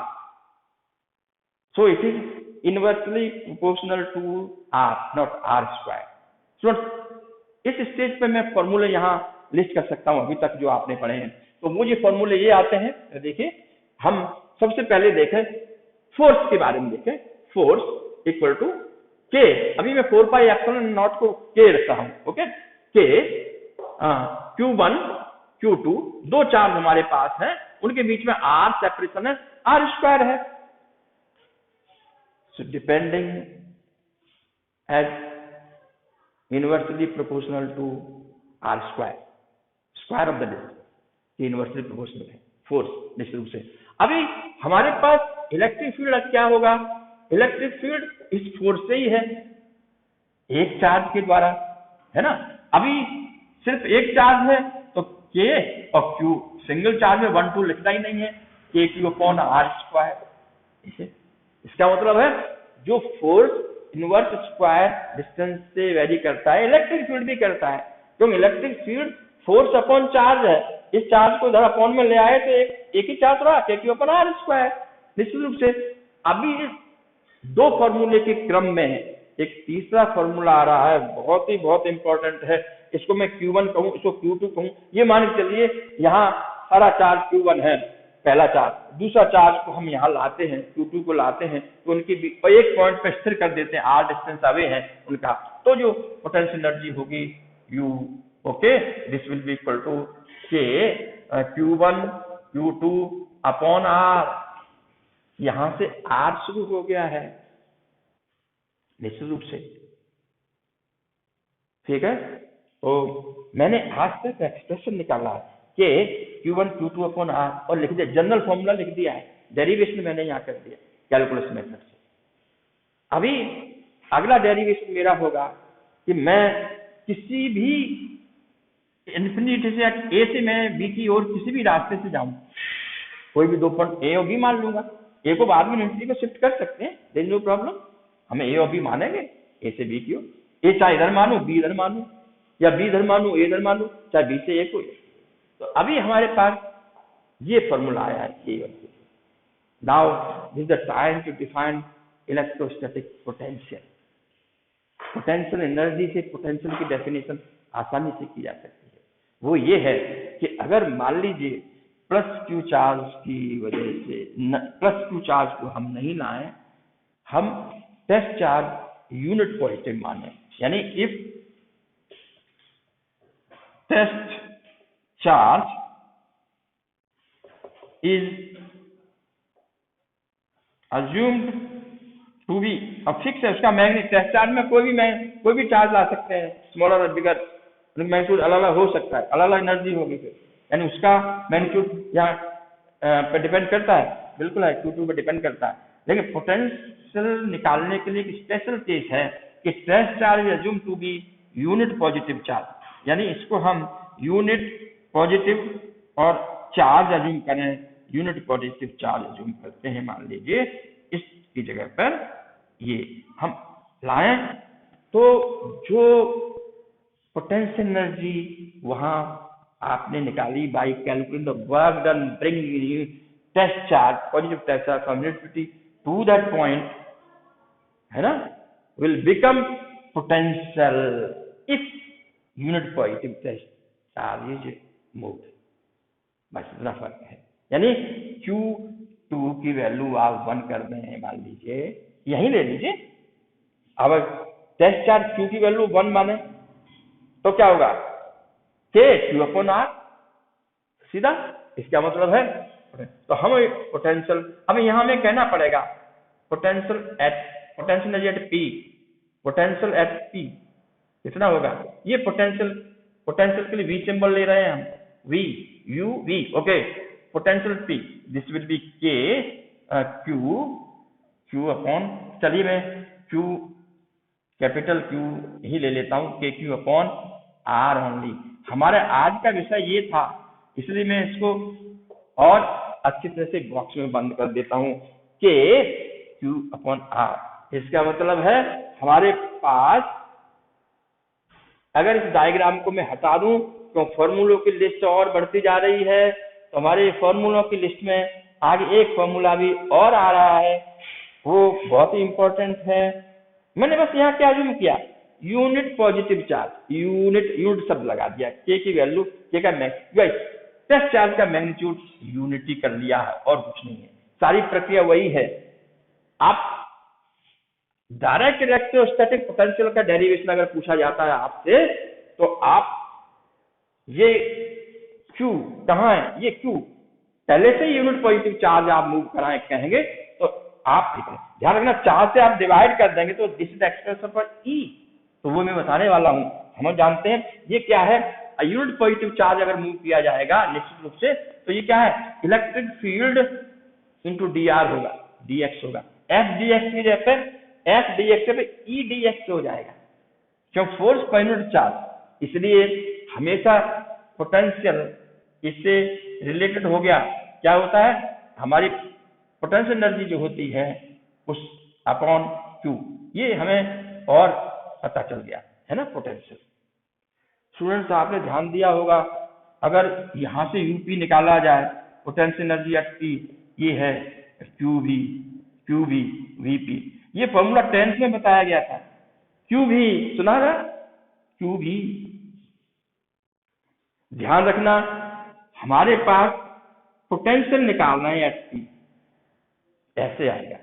so it is inversely proportional to R, not R square। so इस स्टेज पे मैं फॉर्मूले यहाँ लिस्ट कर सकता हूँ अभी तक जो आपने पढ़े हैं। तो मुझे फॉर्मूले ये आते हैं, देखिए हम सबसे पहले देखें फोर्स के बारे में, देखें फोर्स इक्वल टू K, अभी मैं 4πε0 को K रखता हूँ, ओके, K Q1 Q2 दो चार्ज हमारे पास है, उनके बीच में R सेपरेशन है, R स्क्वायर है, so depending as inversely proportional to R square, square of the distance, ये इनवर्सली प्रोपोर्शनल है फोर्स निश्चित रूप से। अभी हमारे पास इलेक्ट्रिक फील्ड क्या होगा? इलेक्ट्रिक फील्ड इस फोर्स से ही है, एक चार्ज के द्वारा, है ना। अभी सिर्फ एक चार्ज है तो K और Q, सिंगल चार्ज में 1 2 लिखना ही नहीं है, KQ/R²। इसका मतलब है जो फोर्स इनवर्स स्क्वायर डिस्टेंस से वेरी करता है, इलेक्ट्रिक फील्ड भी करता है, क्योंकि electric field force upon charge है। इस चार्ज को इधर अपॉन में ले आए तो एक ही चार्ज रहा, KQ/R², निश्चित रूप से। अभी इस दो फॉर्मूले के क्रम में एक तीसरा फॉर्मूला आ रहा है, बहुत इंपॉर्टेंट है, इसको मैं Q1 कहूं, इसको Q2 कहूं। ये मान के चलिए यहाँ सारा चार्ज Q1 है, पहला चार्ज, दूसरा चार्ज को हम यहाँ लाते हैं, Q2 को लाते हैं, तो उनकी एक पॉइंट पे स्थिर कर देते हैं, R डिस्टेंस अवे है उनका, तो जो पोटेंशियल एनर्जी होगी U, okay, this will be equal to K Q1 Q2 upon R। यहां से R शुरू हो गया है निश्चित रूप से, ठीक है। तो मैंने आज तक एक्सप्रेशन निकाला कि Q1 Q2 अपॉन R और लिख दिया, जनरल फॉर्मूला लिख दिया है, डेरिवेशन मैंने यहाँ कर दिया कैलकुलस मेथड से। अभी अगला डेरिवेशन मेरा होगा कि मैं किसी भी इन्फिनिटी से A से मैं B की ओर किसी भी रास्ते से जाऊं, कोई भी दो पॉइंट A और B मान लूंगा, A को बाद में इन्फिनिटी को शिफ्ट कर सकते हैं, देयर इज नो प्रॉब्लम, हमें A और B मानेंगे, A से B की ओर, A चाहे इधर मानू B इधर मानू, या B इधर मानू A इधर मानू, चाहे B से A को। तो अभी हमारे पास ये फॉर्मूला आया है A और B। Now this is the time to define electrostatic potential. Potential energy से पोटेंशियल की डेफिनेशन आसानी से की जा सकती है। वो ये है कि अगर मान लीजिए प्लस Q चार्ज की वजह से प्लस Q चार्ज को हम नहीं लाए, हम टेस्ट चार्ज यूनिट पॉजिटिव माने, यानी if test charge is assumed to be अब फिक्स है, उसका मैग्नीट्यूड, टेस्ट चार्ज में कोई भी चार्ज ला सकते हैं, स्मॉलर और बिगर, मैग्नीट्यूड अलग अलग हो सकता है, अलग अलग एनर्जी होगी फिर, यानी उसका मैग्नीट्यूड यहाँ पे डिपेंड करता है, बिल्कुल है, Q2 पे डिपेंड करता है। लेकिन पोटेंशियल निकालने के लिए एक स्पेशल केस है कि test charge is assume to be unit positive charge, यानी इसको हम यूनिट पॉजिटिव और चार्ज अज्यूम करें, यूनिट पॉजिटिव चार्ज अज्यूम करते हैं, मान लीजिए इसकी जगह पर ये हम लाएं तो जो पोटेंशियल एनर्जी वहां आपने निकाली by calculating the work done bring test charge positive test charge from unity to that point, है ना, will become potential if unit positive test charge is move. बस इतना फर्क है। यानी Q2 की वैल्यू आप 1 कर दें, मान लीजिए यही ले लीजिए। अब टेस्ट चार्ज Q की वैल्यू 1 माने तो क्या होगा, KQ/R सीधा। इसका मतलब है तो हम पोटेंशियल, अब यहां में कहना पड़ेगा potential energy eight P, potential at P कितना होगा। ये पोटेंशियल के लिए V सिंबल ले रहे हैं हम, V U V, okay. Potential P this will B K Q upon, चलिए मैं Q कैपिटल Q ही ले लेता हूं, KQ/R ओनली। हमारे आज का विषय ये था, इसलिए मैं इसको और अच्छी तरह से बॉक्स में बंद कर देता हूं, KQ/R। इसका मतलब है हमारे पास, अगर इस डायग्राम को मैं हटा दूं तो फॉर्मूलों की लिस्ट और बढ़ती जा रही है, तो हमारे फॉर्मूलों की लिस्ट में आगे एक फॉर्मूला भी और आ रहा है, वो बहुत ही इंपॉर्टेंट है। मैंने बस यहाँ क्या जूम किया, यूनिट पॉजिटिव चार्ज, यूनिट शब्द लगा दिया, के की वैल्यू, के का टेस्ट चार्ज का मैग्नीट्यूड यूनिटी कर लिया है और कुछ नहीं है, सारी प्रक्रिया वही है। आप डायरेक्ट इलेक्ट्रोस्टैटिक पोटेंशियल का डेरिवेशन अगर पूछा जाता है आपसे, तो आप ये Q कहाँ है, ये Q पहले से यूनिट पॉजिटिव चार्ज आप मूव कराएं कहेंगे तो आप ध्यान रखना, चार्ज से आप डिवाइड कर देंगे तो this is expression for E, तो वो मैं बताने वाला हूं। हम जानते हैं ये क्या है, यूनिट पॉजिटिव चार्ज अगर मूव किया जाएगा निश्चित रूप से, तो ये क्या है, इलेक्ट्रिक फील्ड इंटू dr होगा, dx होगा, f dx की जगह पे f dx पे E dx हो जाएगा, क्यों, फोर्स पर यूनिट चार्ज। इसलिए हमेशा पोटेंशियल इससे रिलेटेड हो गया, क्या होता है, हमारी पोटेंशियल एनर्जी जो होती है उस अपॉन Q, ये हमें और पता चल गया है ना, पोटेंशियल। स्टूडेंट्स आपने ध्यान दिया होगा, अगर यहां से UP निकाला जाए, पोटेंशियल एनर्जी एट P ये है QV VP, ये फॉर्मूला 10th में बताया गया था। QV सुना था, QV ध्यान रखना, हमारे पास पोटेंशियल निकालना है एट P, ऐसे आएगा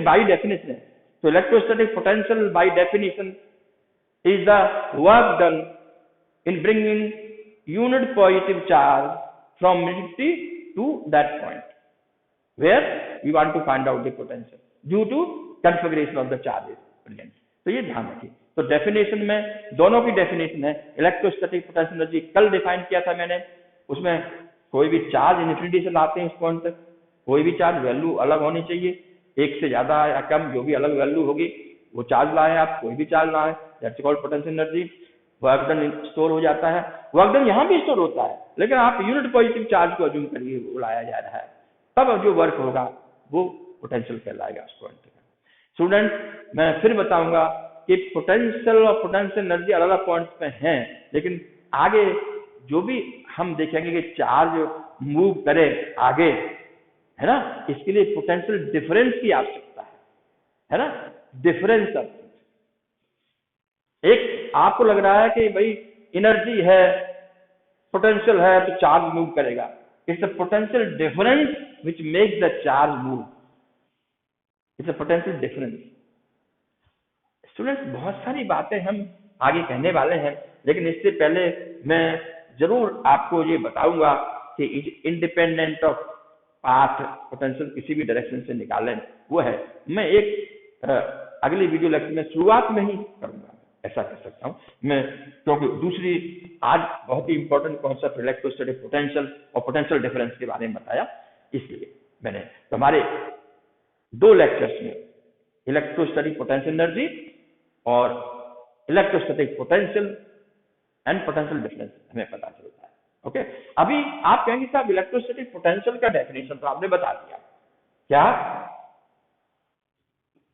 बाई डेफिनेशन। तो electrostatic potential by definition is the work done in bringing unit positive charge from unity to that point where we want to find out the potential due to configuration of the charges present। तो ये ध्यान रखिए। तो डेफिनेशन में दोनों की डेफिनेशन है, इलेक्ट्रोस्टैटिक पोटेंशियल एनर्जी कल डिफाइन किया था मैंने, उसमें कोई भी चार्ज इन्फिनिटी से लाते हैं इस पॉइंट तक, कोई भी चार्ज वैल्यू अलग होनी चाहिए, एक से ज्यादा या कम जो भी अलग वैल्यू होगी वो चार्ज लाए आप, कोई भी चार्ज लाए, that's called potential energy. Work done store हो जाता है, वर्क डन यहाँ भी स्टोर होता है, लेकिन आप यूनिट पॉजिटिव चार्ज को अज्यूम करिए वो लाया जा रहा है, तब जो वर्क होगा वो पोटेंशियल कहलाएगा उस पॉइंट तक। स्टूडेंट मैं फिर बताऊंगा कि पोटेंशियल और पोटेंशियल एनर्जी अलग अलग पॉइंट्स पे हैं, लेकिन आगे जो भी हम देखेंगे कि चार्ज मूव करे आगे, है ना, इसके लिए पोटेंशियल डिफरेंस की आवश्यकता है ना, डिफरेंस ऑफ, एक आपको लग रहा है कि भाई एनर्जी है, पोटेंशियल है तो चार्ज मूव करेगा, it's a potential difference which makes the charge move, it's a potential difference. Students बहुत सारी बातें हम आगे कहने वाले हैं, लेकिन इससे पहले मैं जरूर आपको ये बताऊंगा कि इंडिपेंडेंट ऑफ पाथ पोटेंशियल किसी भी डायरेक्शन से निकालें, वो है मैं एक अगली वीडियो लेक्चर में शुरुआत में ही करूंगा, ऐसा कर सकता हूं मैं, क्योंकि दूसरी आज बहुत ही इंपॉर्टेंट कॉन्सेप्ट इलेक्ट्रोस्टैटिक पोटेंशियल और पोटेंशियल डिफरेंस के बारे में बताया, इसलिए मैंने हमारे 2 लेक्चर्स में इलेक्ट्रोस्टैटिक पोटेंशियल एनर्जी और electrostatic potential and potential difference हमें पता चलता है। ओके, अभी आप कहेंगे साहब इलेक्ट्रोस्टैटिक पोटेंशियल का डेफिनेशन तो आपने बता दिया, क्या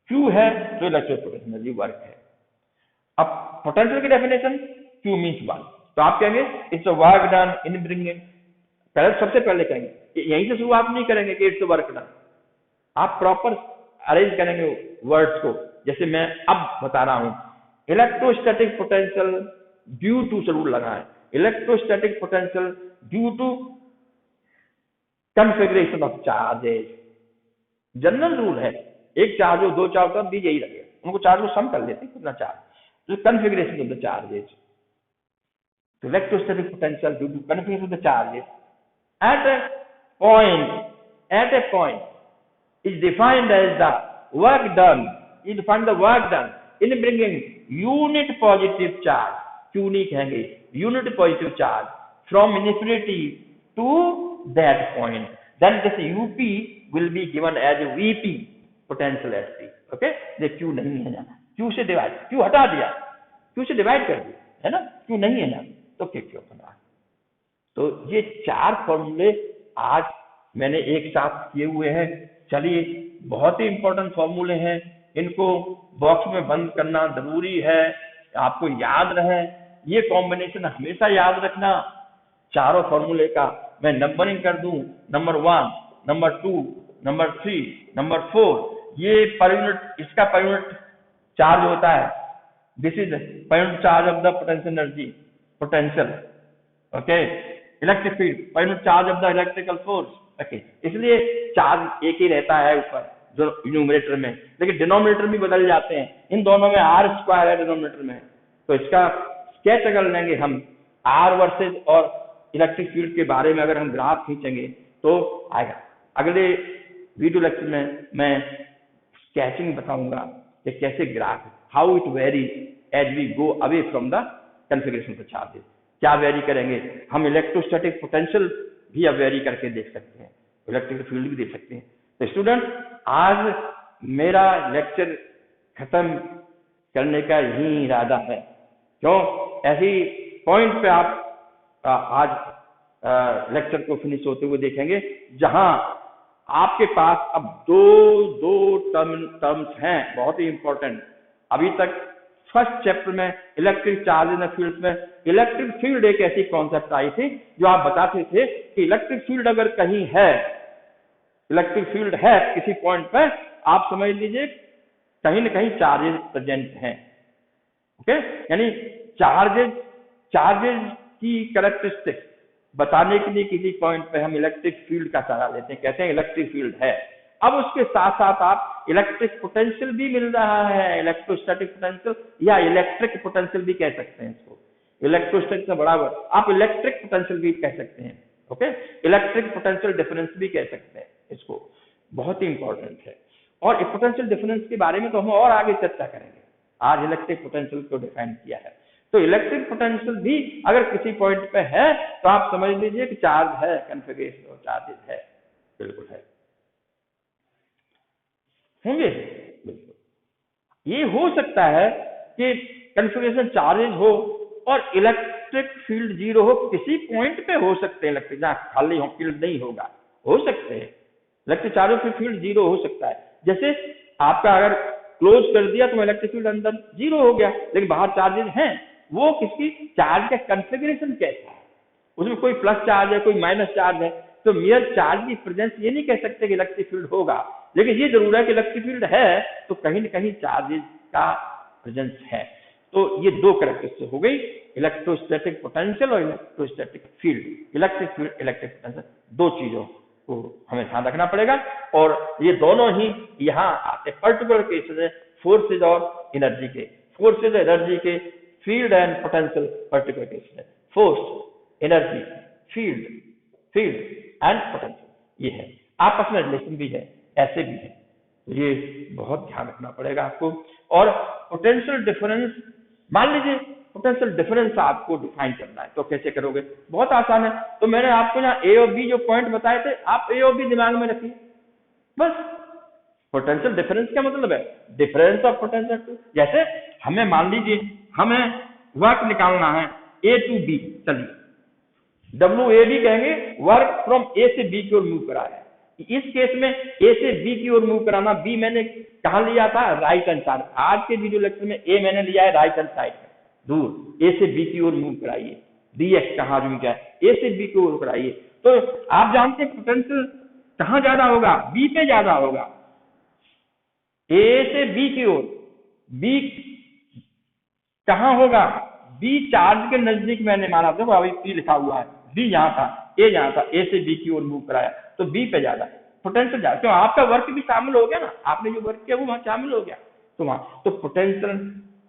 Q है तो इलेक्ट्रोस्टैटिक एनर्जी वर्क है, अब पोटेंशियल की डेफिनेशन Q मीन्स 1, तो आप कहेंगे it's work done in bringing, पहले सबसे पहले कहेंगे, यहीं से शुरुआत नहीं करेंगे कि इट्स वर्क डन, आप प्रॉपर अरेंज करेंगे वर्ड्स को, जैसे मैं अब बता रहा हूं, इलेक्ट्रोस्टैटिक पोटेंशियल ड्यू टू से रूल लगा है, electrostatic potential due to configuration of charges, general rule है, एक चार्ज हो दो चार्ज तब भी यही रखेगा, उनको चार्ज को सम कर लेते हैं कितना चार्ज, तो कन्फिग्रेशन ऑफ द चार्जेस, तो electrostatic potential due to configuration of the charges at a point is defined as the work done, you define the work done in bringing unit positive charge, Q नहीं कहेंगे, unit positive charge from infinity to that point, then this UP will be given as VP potential at P, okay, ये Q नहीं है ना, Q से डिवाइड, Q हटा दिया, Q से डिवाइड कर दिया है ना, Q नहीं है ना, तो Q बना। तो ये चार फॉर्मूले आज मैंने एक साथ किए हुए हैं, चलिए बहुत ही इंपॉर्टेंट फॉर्मूले हैं, इनको बॉक्स में बंद करना जरूरी है, आपको याद रहे, ये कॉम्बिनेशन हमेशा याद रखना, चारों फॉर्मूले का मैं नंबरिंग कर दूं, नंबर 1, नंबर 2, नंबर 3, नंबर 4, ये पर यूनिट, इसका पर यूनिट चार्ज होता है, this is per unit charge of the potential energy, potential, okay, electric field per unit charge of the electrical force, okay, इसलिए चार्ज एक ही रहता है ऊपर जो न्यूमरेटर में, लेकिन डिनोमिनेटर भी बदल जाते हैं, इन दोनों में R स्क्वायर है डिनोमिनेटर में, तो इसका स्केच अगर लेंगे हम R वर्सेज और इलेक्ट्रिक फील्ड के बारे में अगर हम ग्राफ खींचेंगे तो आएगा। अगले वीडियो लेक्चर में मैं स्केचिंग बताऊंगा कि कैसे graph, how it vary as we go away from the configuration of the charges, क्या वेरी करेंगे हम, इलेक्ट्रोस्टैटिक पोटेंशियल भी अब वेरी करके देख सकते हैं, इलेक्ट्रिक फील्ड भी देख सकते हैं। तो स्टूडेंट, आज मेरा लेक्चर खत्म करने का यही इरादा है, क्यों, ऐसी पॉइंट पे आप आज लेक्चर को फिनिश होते हुए देखेंगे जहां आपके पास अब दो टर्म्स हैं बहुत ही इंपॉर्टेंट। अभी तक फर्स्ट चैप्टर में इलेक्ट्रिक चार्ज इन फील्ड में इलेक्ट्रिक फील्ड एक ऐसी कॉन्सेप्ट आई थी जो आप बताते थे कि इलेक्ट्रिक फील्ड अगर कहीं है, इलेक्ट्रिक फील्ड है किसी पॉइंट पर, आप समझ लीजिए कहीं ना कहीं चार्जेस प्रेजेंट हैं, ओके, यानी चार्जेस की कैरेक्टरिस्टिक्स बताने के लिए किसी पॉइंट पे हम इलेक्ट्रिक फील्ड का सहारा लेते हैं, कहते हैं इलेक्ट्रिक फील्ड है। अब उसके साथ साथ आप इलेक्ट्रिक पोटेंशियल भी मिल रहा है, इलेक्ट्रोस्टैटिक पोटेंशियल या इलेक्ट्रिक पोटेंशियल भी कह सकते हैं इसको, इलेक्ट्रोस्टैटिक से बराबर आप इलेक्ट्रिक पोटेंशियल भी कह सकते हैं, ओके, इलेक्ट्रिक पोटेंशियल डिफरेंस भी कह सकते हैं इसको, बहुत ही इंपॉर्टेंट है। और पोटेंशियल डिफरेंस के बारे में तो हम और आगे चर्चा करेंगे, आज इलेक्ट्रिक पोटेंशियल को डिफाइन किया है। तो इलेक्ट्रिक पोटेंशियल भी अगर किसी पॉइंट पे है तो आप समझ लीजिए कि चार्ज है, कन्फिगरेशन ऑफ चार्जेस है, बिल्कुल है, होंगे बिल्कुल। ये हो सकता है कि कन्फिगरेशन चार्जेस हो और इलेक्ट्रिक फील्ड जीरो हो, किसी पॉइंट पे हो सकते हैं इलेक्ट्रिक, जहां खाली हो फील्ड नहीं होगा, हो सकते हैं इलेक्ट्रिक चार्जों पे फील्ड जीरो हो सकता है। जैसे आपका अगर क्लोज कर दिया तो इलेक्ट्रिक फील्ड अंदर जीरो हो गया, लेकिन बाहर चार्जेस हैं, वो किसकी, चार्ज का कन्फिगरेशन कैसा है, उसमें कोई प्लस चार्ज है, कोई माइनस चार्ज है, तो मेयर चार्ज की प्रेजेंस ये नहीं कह सकते कि इलेक्ट्रिक फील्ड होगा, लेकिन ये जरूर है कि इलेक्ट्रिक फील्ड है तो कहीं ना कहीं चार्जेस का प्रेजेंस है। तो ये दो कैरेक्टरिस्टिक हो गई, इलेक्ट्रोस्टैटिक पोटेंशियल और electrostatic field, electric field, electric potential, दो चीजों को हमें ध्यान रखना पड़ेगा। और ये दोनों ही यहाँ आते पर्टिकुलर केसेस है फोर्सेज और एनर्जी के, फोर्सेज एनर्जी के, field and potential particular cases है, force, energy, field and potential, ये है आपस में रिलेशन भी है, ऐसे भी है, ये बहुत ध्यान रखना पड़ेगा आपको। और पोटेंशियल डिफरेंस, मान लीजिए पोटेंशियल डिफरेंस आपको डिफाइन करना है, तो कैसे करोगे, बहुत आसान है। तो मैंने आपको यहाँ ए और बी जो पॉइंट बताए थे, आप ए और बी दिमाग में रखिए बस। पोटेंशियल डिफरेंस क्या मतलब है, डिफरेंस ऑफ पोटेंशियल। जैसे हमें मान लीजिए हमें वर्क निकालना है ए टू बी, चलिए WAB कहेंगे, वर्क फ्रॉम ए से बी की ओर मूव करा है, इस केस में ए से बी की ओर मूव कराना, बी मैंने कहा लिया था राइट हैंड साइड, आज के वीडियो लेक्चर में ए मैंने लिया है राइट हैंड साइड में दूर, ए से बी की ओर मूव कराइए, डी एक्स कहा जो क्या है, ए से बी की ओर कराइए। तो आप जानते हैं पोटेंशियल कहाँ ज्यादा होगा, बी पे ज्यादा होगा, ए से बी की ओर, बी कहाँ होगा, बी चार्ज के नजदीक मैंने माना, देखो अभी पी लिखा हुआ है, बी यहाँ था, ए यहाँ था, ए से बी की ओर मूव कराया तो बी पे ज्यादा पोटेंशियल ज्यादा, क्यों आपका वर्क भी शामिल हो गया ना, आपने जो वर्क किया वो वहां शामिल हो गया, तो वहां तो potential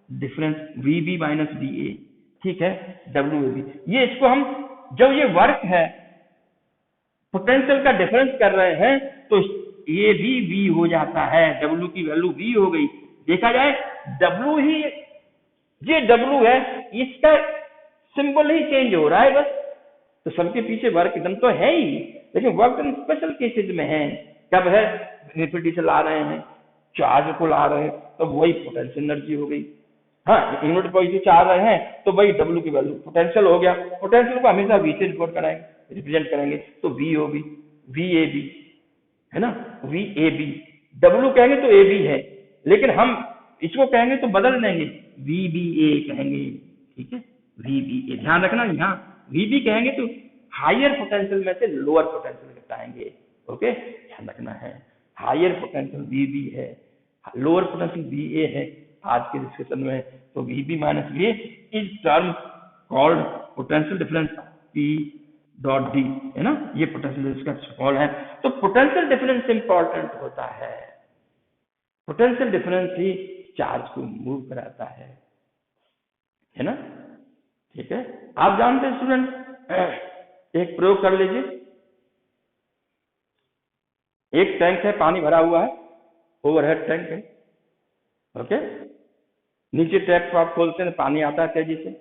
difference V B minus D A, ठीक है, डब्ल्यू ए बी, ये इसको हम जब ये वर्क है पोटेंशियल का डिफरेंस कर रहे हैं तो ये भी वी हो जाता है, डब्ल्यू की वैल्यू वी हो गई। देखा जाए डब्ल्यू ही, ये डब्ल्यू है, इसका सिंबल ही चेंज हो रहा है बस, तो सबके पीछे वर्क एकदम तो है ही, लेकिन वर्क इन स्पेशल केसेस में है, कब है ग्रेविटी से ला रहे हैं, चार्ज को ला रहे हैं, तो वही पोटेंशियल एनर्जी हो गई। हाँ, यूनिट पॉइंट से आ रहे हैं तो वही डब्ल्यू की वैल्यू पोटेंशियल हो गया, पोटेंशियल को हमेशा वी से रिपोर्ट कराएंगे, रिप्रेजेंट करेंगे, तो वी होगी वी ए बी, है ना, वी ए बी, डब्ल्यू कहेंगे तो ए बी है, लेकिन हम इसको कहेंगे तो बदल देंगे, वी बी ए कहेंगे, ठीक है, वी बी ए, ध्यान रखना यहाँ वी बी कहेंगे तो हायर पोटेंशियल में से लोअर पोटेंशियल बताएंगे, ओके, ध्यान रखना है, हायर पोटेंशियल वी बी है, लोअर पोटेंशियल वी ए है आज के डिस्कशन में, तो V B minus V A is term called potential difference P dot D, है ना, ये पोटेंशियल इसका कॉल है। तो पोटेंशियल डिफरेंस इंपॉर्टेंट होता है, पोटेंशियल डिफरेंस ही चार्ज को मूव कराता है ना, ठीक है। आप जानते हैं स्टूडेंट, एक प्रयोग कर लीजिए, एक टैंक है, पानी भरा हुआ है, ओवरहेड टैंक है, ओके, नीचे टैप को आप खोलते हैं पानी आता है तेजी से,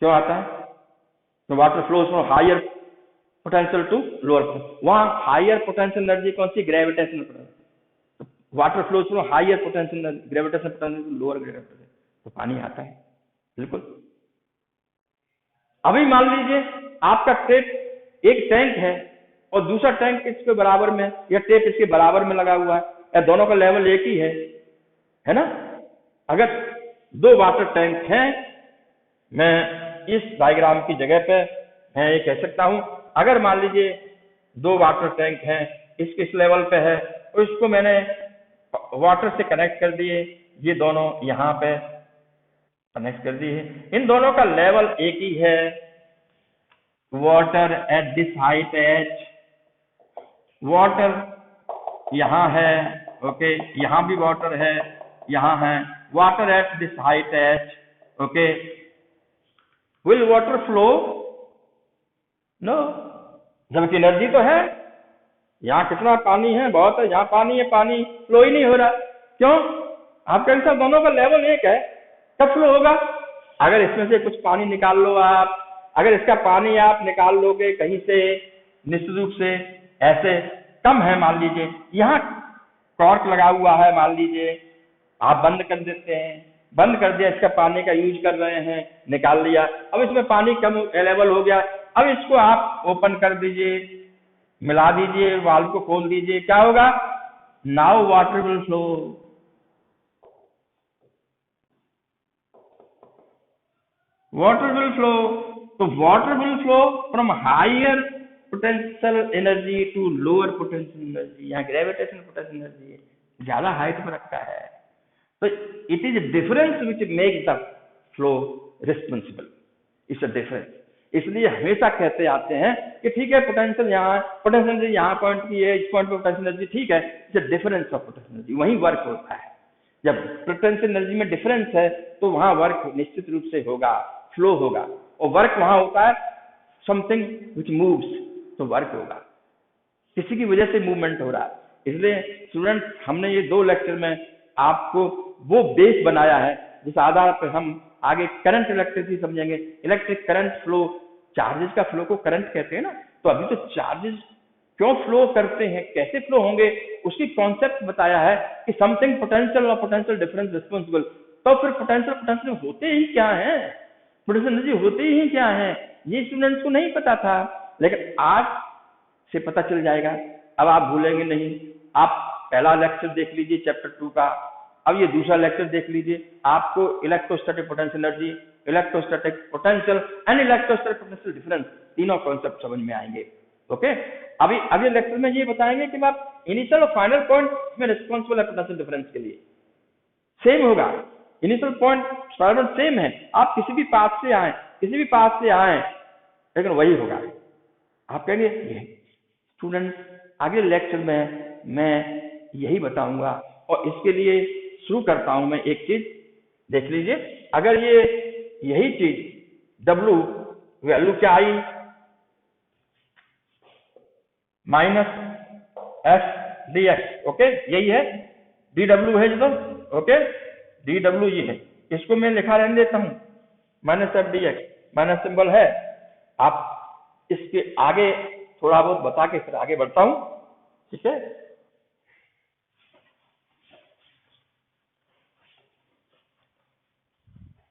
क्यों आता है, तो water flows from higher potential to lower, वहां हायर पोटेंशियल एनर्जी कौन सी, gravitational potential, water flows from higher potential gravitational potential to lower gravitational, तो पानी आता है, बिल्कुल। अभी मान लीजिए आपका टेप, एक टैंक है और दूसरा टैंक इसके बराबर में, या टेप इसके बराबर में लगा हुआ है, या दोनों का लेवल एक ही है ना, अगर दो वाटर टैंक हैं, मैं इस डायग्राम की जगह पे मैं ये कह सकता हूं, अगर मान लीजिए दो वाटर टैंक हैं, इसके इस लेवल पे है, और इसको मैंने वाटर से कनेक्ट कर दिए, ये दोनों यहाँ पे कनेक्ट कर दिए, इन दोनों का लेवल एक ही है, water at this height H, water यहाँ है, ओके, यहाँ भी वाटर है, यहाँ है, water at this height H, okay, will water flow, no, जबकि एनर्जी तो है, यहाँ कितना पानी है, बहुत है, यहाँ पानी है, पानी फ्लो ही नहीं हो रहा, क्यों, आपके अनुसार दोनों का लेवल एक है, तब फ्लो होगा। अगर इसमें से कुछ पानी निकाल लो आप, अगर इसका पानी आप निकाल लोगे कहीं से, निश्चित रूप से ऐसे कम है, मान लीजिए यहाँ कॉर्क लगा हुआ है, मान लीजिए आप बंद कर देते हैं, बंद कर दिया, इसका पानी का यूज कर रहे हैं, निकाल लिया, अब इसमें पानी कम अवेलेबल हो गया, अब इसको आप ओपन कर दीजिए, मिला दीजिए, वाल्व को खोल दीजिए, क्या होगा, now water will flow, water will flow, तो water will flow from higher potential energy to lower potential energy, यहाँ ग्रेविटेशनल पोटेंशियल एनर्जी है, ज्यादा हाइट में रखा है, तो it is difference which make the flow responsible, it's a difference. इसलिए हमेशा कहते आते हैं कि ठीक है पोटेंशियल यहाँ, पोटेंशियल एनर्जी यहाँ पॉइंट की है, इस पॉइंट पे पोटेंशियल एनर्जी, ठीक है, it's a difference of potential energy, वहीं वर्क होता है। जब पोटेंशियल एनर्जी में डिफरेंस है तो वहां वर्क निश्चित रूप से होगा, फ्लो होगा, और वर्क वहां होता है समथिंग विच मूव्स, तो वर्क होगा, किसी की वजह से मूवमेंट हो रहा है। इसलिए स्टूडेंट, हमने ये दो लेक्चर में आपको वो बेस बनाया है जिस आधार पर हम आगे करंट इलेक्ट्रिसिटी समझेंगे, इलेक्ट्रिक करंट फ्लो, चार्जेस का फ्लो को करंट कहते हैं ना, तो अभी तो चार्जेस क्यों फ्लो करते हैं, कैसे फ्लो होंगे, उसकी कॉन्सेप्ट बताया है कि समथिंग पोटेंशियल और पोटेंशियल डिफरेंस रिस्पॉन्सिबल, तो फिर पोटेंशियल होते ही क्या है, पोटेंशियल एनर्जी होते ही क्या है, ये स्टूडेंट्स को नहीं पता था, लेकिन आज से पता चल जाएगा, अब आप भूलेंगे नहीं। आप पहला लेक्चर देख लीजिए चैप्टर 2 का, अब ये दूसरा लेक्चर देख लीजिए, आपको electrostatic potential energy, electrostatic potential and electrostatic potential difference तीनों कॉन्सेप्ट समझ में आएंगे। ओके, अभी अगले लेक्चर में ये बताएंगे कि आप इनिशियल और फाइनल पॉइंट में रिस्पॉन्सिबल है पोटेंशियल डिफरेंस के लिए। सेम होगा, इनिशियल पॉइंट सेम है, आप किसी भी पाथ से आए लेकिन वही होगा। आप कहेंगे ये स्टूडेंट अगले लेक्चर में मैं यही बताऊंगा, और इसके लिए शुरू करता हूं मैं एक चीज देख लीजिए। अगर ये यही चीज W वैल्यू क्या आई -f/dx, ओके, यही है dW है जो, ओके, dW ये है, इसको मैं लिखा रहने देता हूं -f/dx, माइनस सिंबल है। आप इसके आगे थोड़ा बहुत बता के फिर आगे बढ़ता हूं, ठीक है।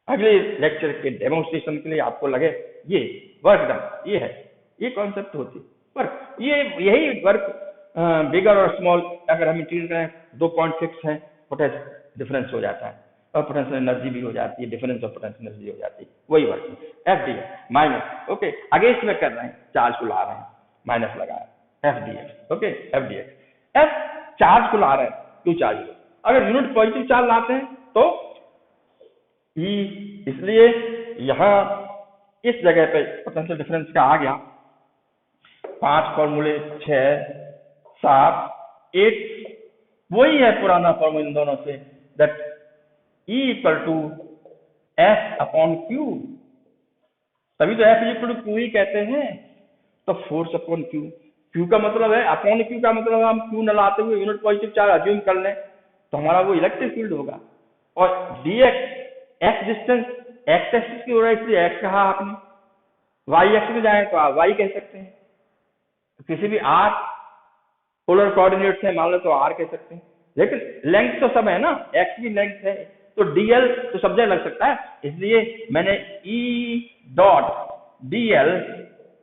अगले लेक्चर के डेमोन्स्ट्रेशन के लिए आपको लगे ये वर्क डन, ये है, ये कॉन्सेप्ट होती है वर्क, यही वर्क बिगर और स्मॉल अगर हम इंटीग्रेट करें 2 पॉइंट फिक्स है, पोटेंशियल डिफरेंस हो जाता है और पोटेंशियल एनर्जी भी हो जाती है, डिफरेंस ऑफ पोटेंशियल एनर्जी हो जाती है, वही work FDX minus, okay, against में कर रहे हैं, चार्ज को ला रहे हैं, माइनस लगाया FDX, okay, FDX F charge को ला रहे हैं, टू चार्ज, अगर यूनिट पॉजिटिव चार्ज लाते हैं तो E, इसलिए यहां इस जगह पे पोटेंशियल डिफरेंस का आ गया 5 फॉर्मूले 6 7 8, वही है पुराना फॉर्मूला इन दोनों से, दैट E = F/Q, तभी तो F=Q ही कहते हैं। तो फोर्स/Q, Q का मतलब है अपॉन Q का मतलब हम Q न लाते हुए यूनिट पॉजिटिव चार्ज अज्यूम कर लें तो हमारा वो इलेक्ट्रिक फील्ड होगा। और dx x distance x axis की ओर है इसलिए x कहा आपने, y एक्सिस में जाए तो आप y कह सकते हैं, किसी भी r पोलर कोऑर्डिनेट्स है मान लो तो r कह सकते हैं, लेकिन लेंथ तो सब है ना, x की लेंथ है तो dl तो सब जगह लग सकता है, इसलिए मैंने E.dl,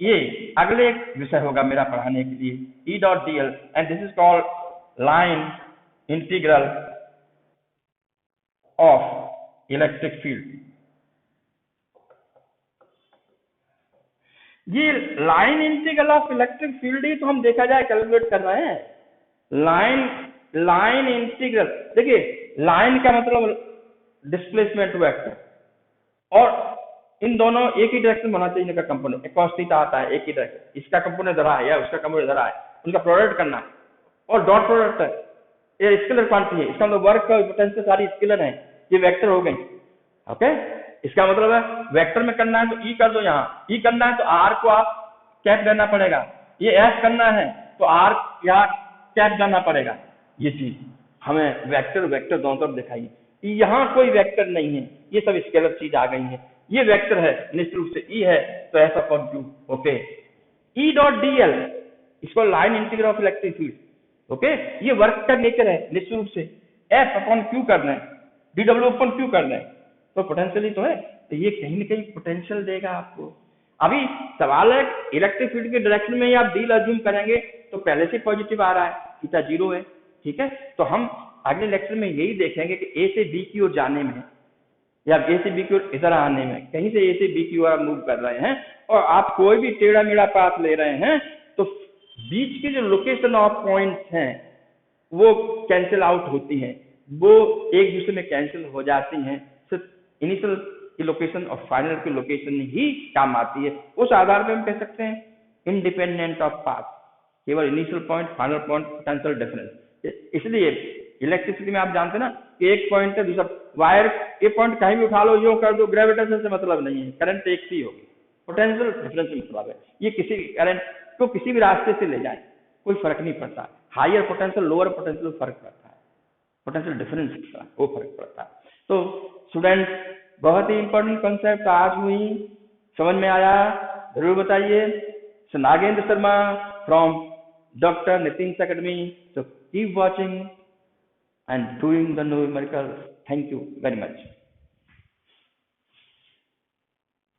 ये अगले विषय होगा मेरा पढ़ाने के लिए, E.dl and this is called line integral of electric field. ये line integral of electric field ही तो हम देखा जाए कैलकुलेट कर रहे हैं। लाइन इंटीग्रल, देखिए लाइन का मतलब डिस्प्लेसमेंट वेक्टर, और इन दोनों एक ही डायरेक्शन में होना चाहिए, इनका कंपोनेंट cos थीटा आता है एक ही डायरेक्शन, इसका कंपोनेंट इधर है या उसका कंपोनेंट इधर है, उनका प्रोडक्ट करना है, और डॉट प्रोडक्ट है, ये स्केलर क्वांटिटी है, इसका मतलब वर्क और पोटेंशियल सारी स्केलर है, ये वेक्टर हो गई, ओके। इसका मतलब है वेक्टर में करना है तो E कर दो, यहाँ E करना है तो R को आप कैप करना पड़ेगा, ये S करना है तो R यहाँ कैप करना पड़ेगा। ये चीज हमें वेक्टर दोनों तरफ दिखाई, यहाँ कोई वेक्टर नहीं है, ये सब स्केलर चीज आ गई है, ये वेक्टर है निश्चित रूप से E है तो F/Q, ओके। E.dl इसको line integral of electric field, okay, ये वर्क का नेचर है निश्चित रूप से, F/Q करना है, dW/Q करना है, तो पोटेंशियल ही तो है, तो ये कहीं ना कहीं पोटेंशियल देगा आपको। अभी सवाल है इलेक्ट्रिक फील्ड के डायरेक्शन में ही आप डील अज्यूम करेंगे तो पहले से पॉजिटिव आ रहा है, थीटा 0 है, ठीक है। तो हम अगले लेक्चर में यही देखेंगे कि ए से बी की ओर जाने में या ए से बी की ओर इधर आने में, कहीं से ए से बी की ओर आप मूव कर रहे हैं और आप कोई भी टेढ़ा मेढ़ा पाथ ले रहे हैं तो बीच की जो लोकेशन ऑफ पॉइंट्स हैं वो कैंसिल आउट होती हैं, वो एक दूसरे में कैंसिल हो जाती हैं, सिर्फ इनिशियल की लोकेशन और फाइनल की लोकेशन ही काम आती है। उस आधार पर हम कह सकते हैं इंडिपेंडेंट ऑफ पाथ, केवल initial point final point potential difference. इसलिए इलेक्ट्रिसिटी में आप जानते हैं ना कि एक पॉइंट है दूसरा वायर, ये पॉइंट कहीं भी उठा लो यो कर दो, ग्रेविटेशन से मतलब नहीं है, करंट एक सी होगी, पोटेंशियल डिफरेंस से मतलब है। ये किसी करंट को किसी भी रास्ते से ले जाए कोई फर्क नहीं पड़ता, हायर पोटेंशियल लोअर पोटेंशियल फर्क पड़ता है, पोटेंशियल डिफरेंस वो फर्क पड़ता है। तो स्टूडेंट बहुत ही इंपॉर्टेंट कॉन्सेप्ट आज हुई, समझ में आया जरूर बताइए। Nagendra Sharma from Dr. Nitin's Academy. So keep watching and doing the numerical. Thank you very much.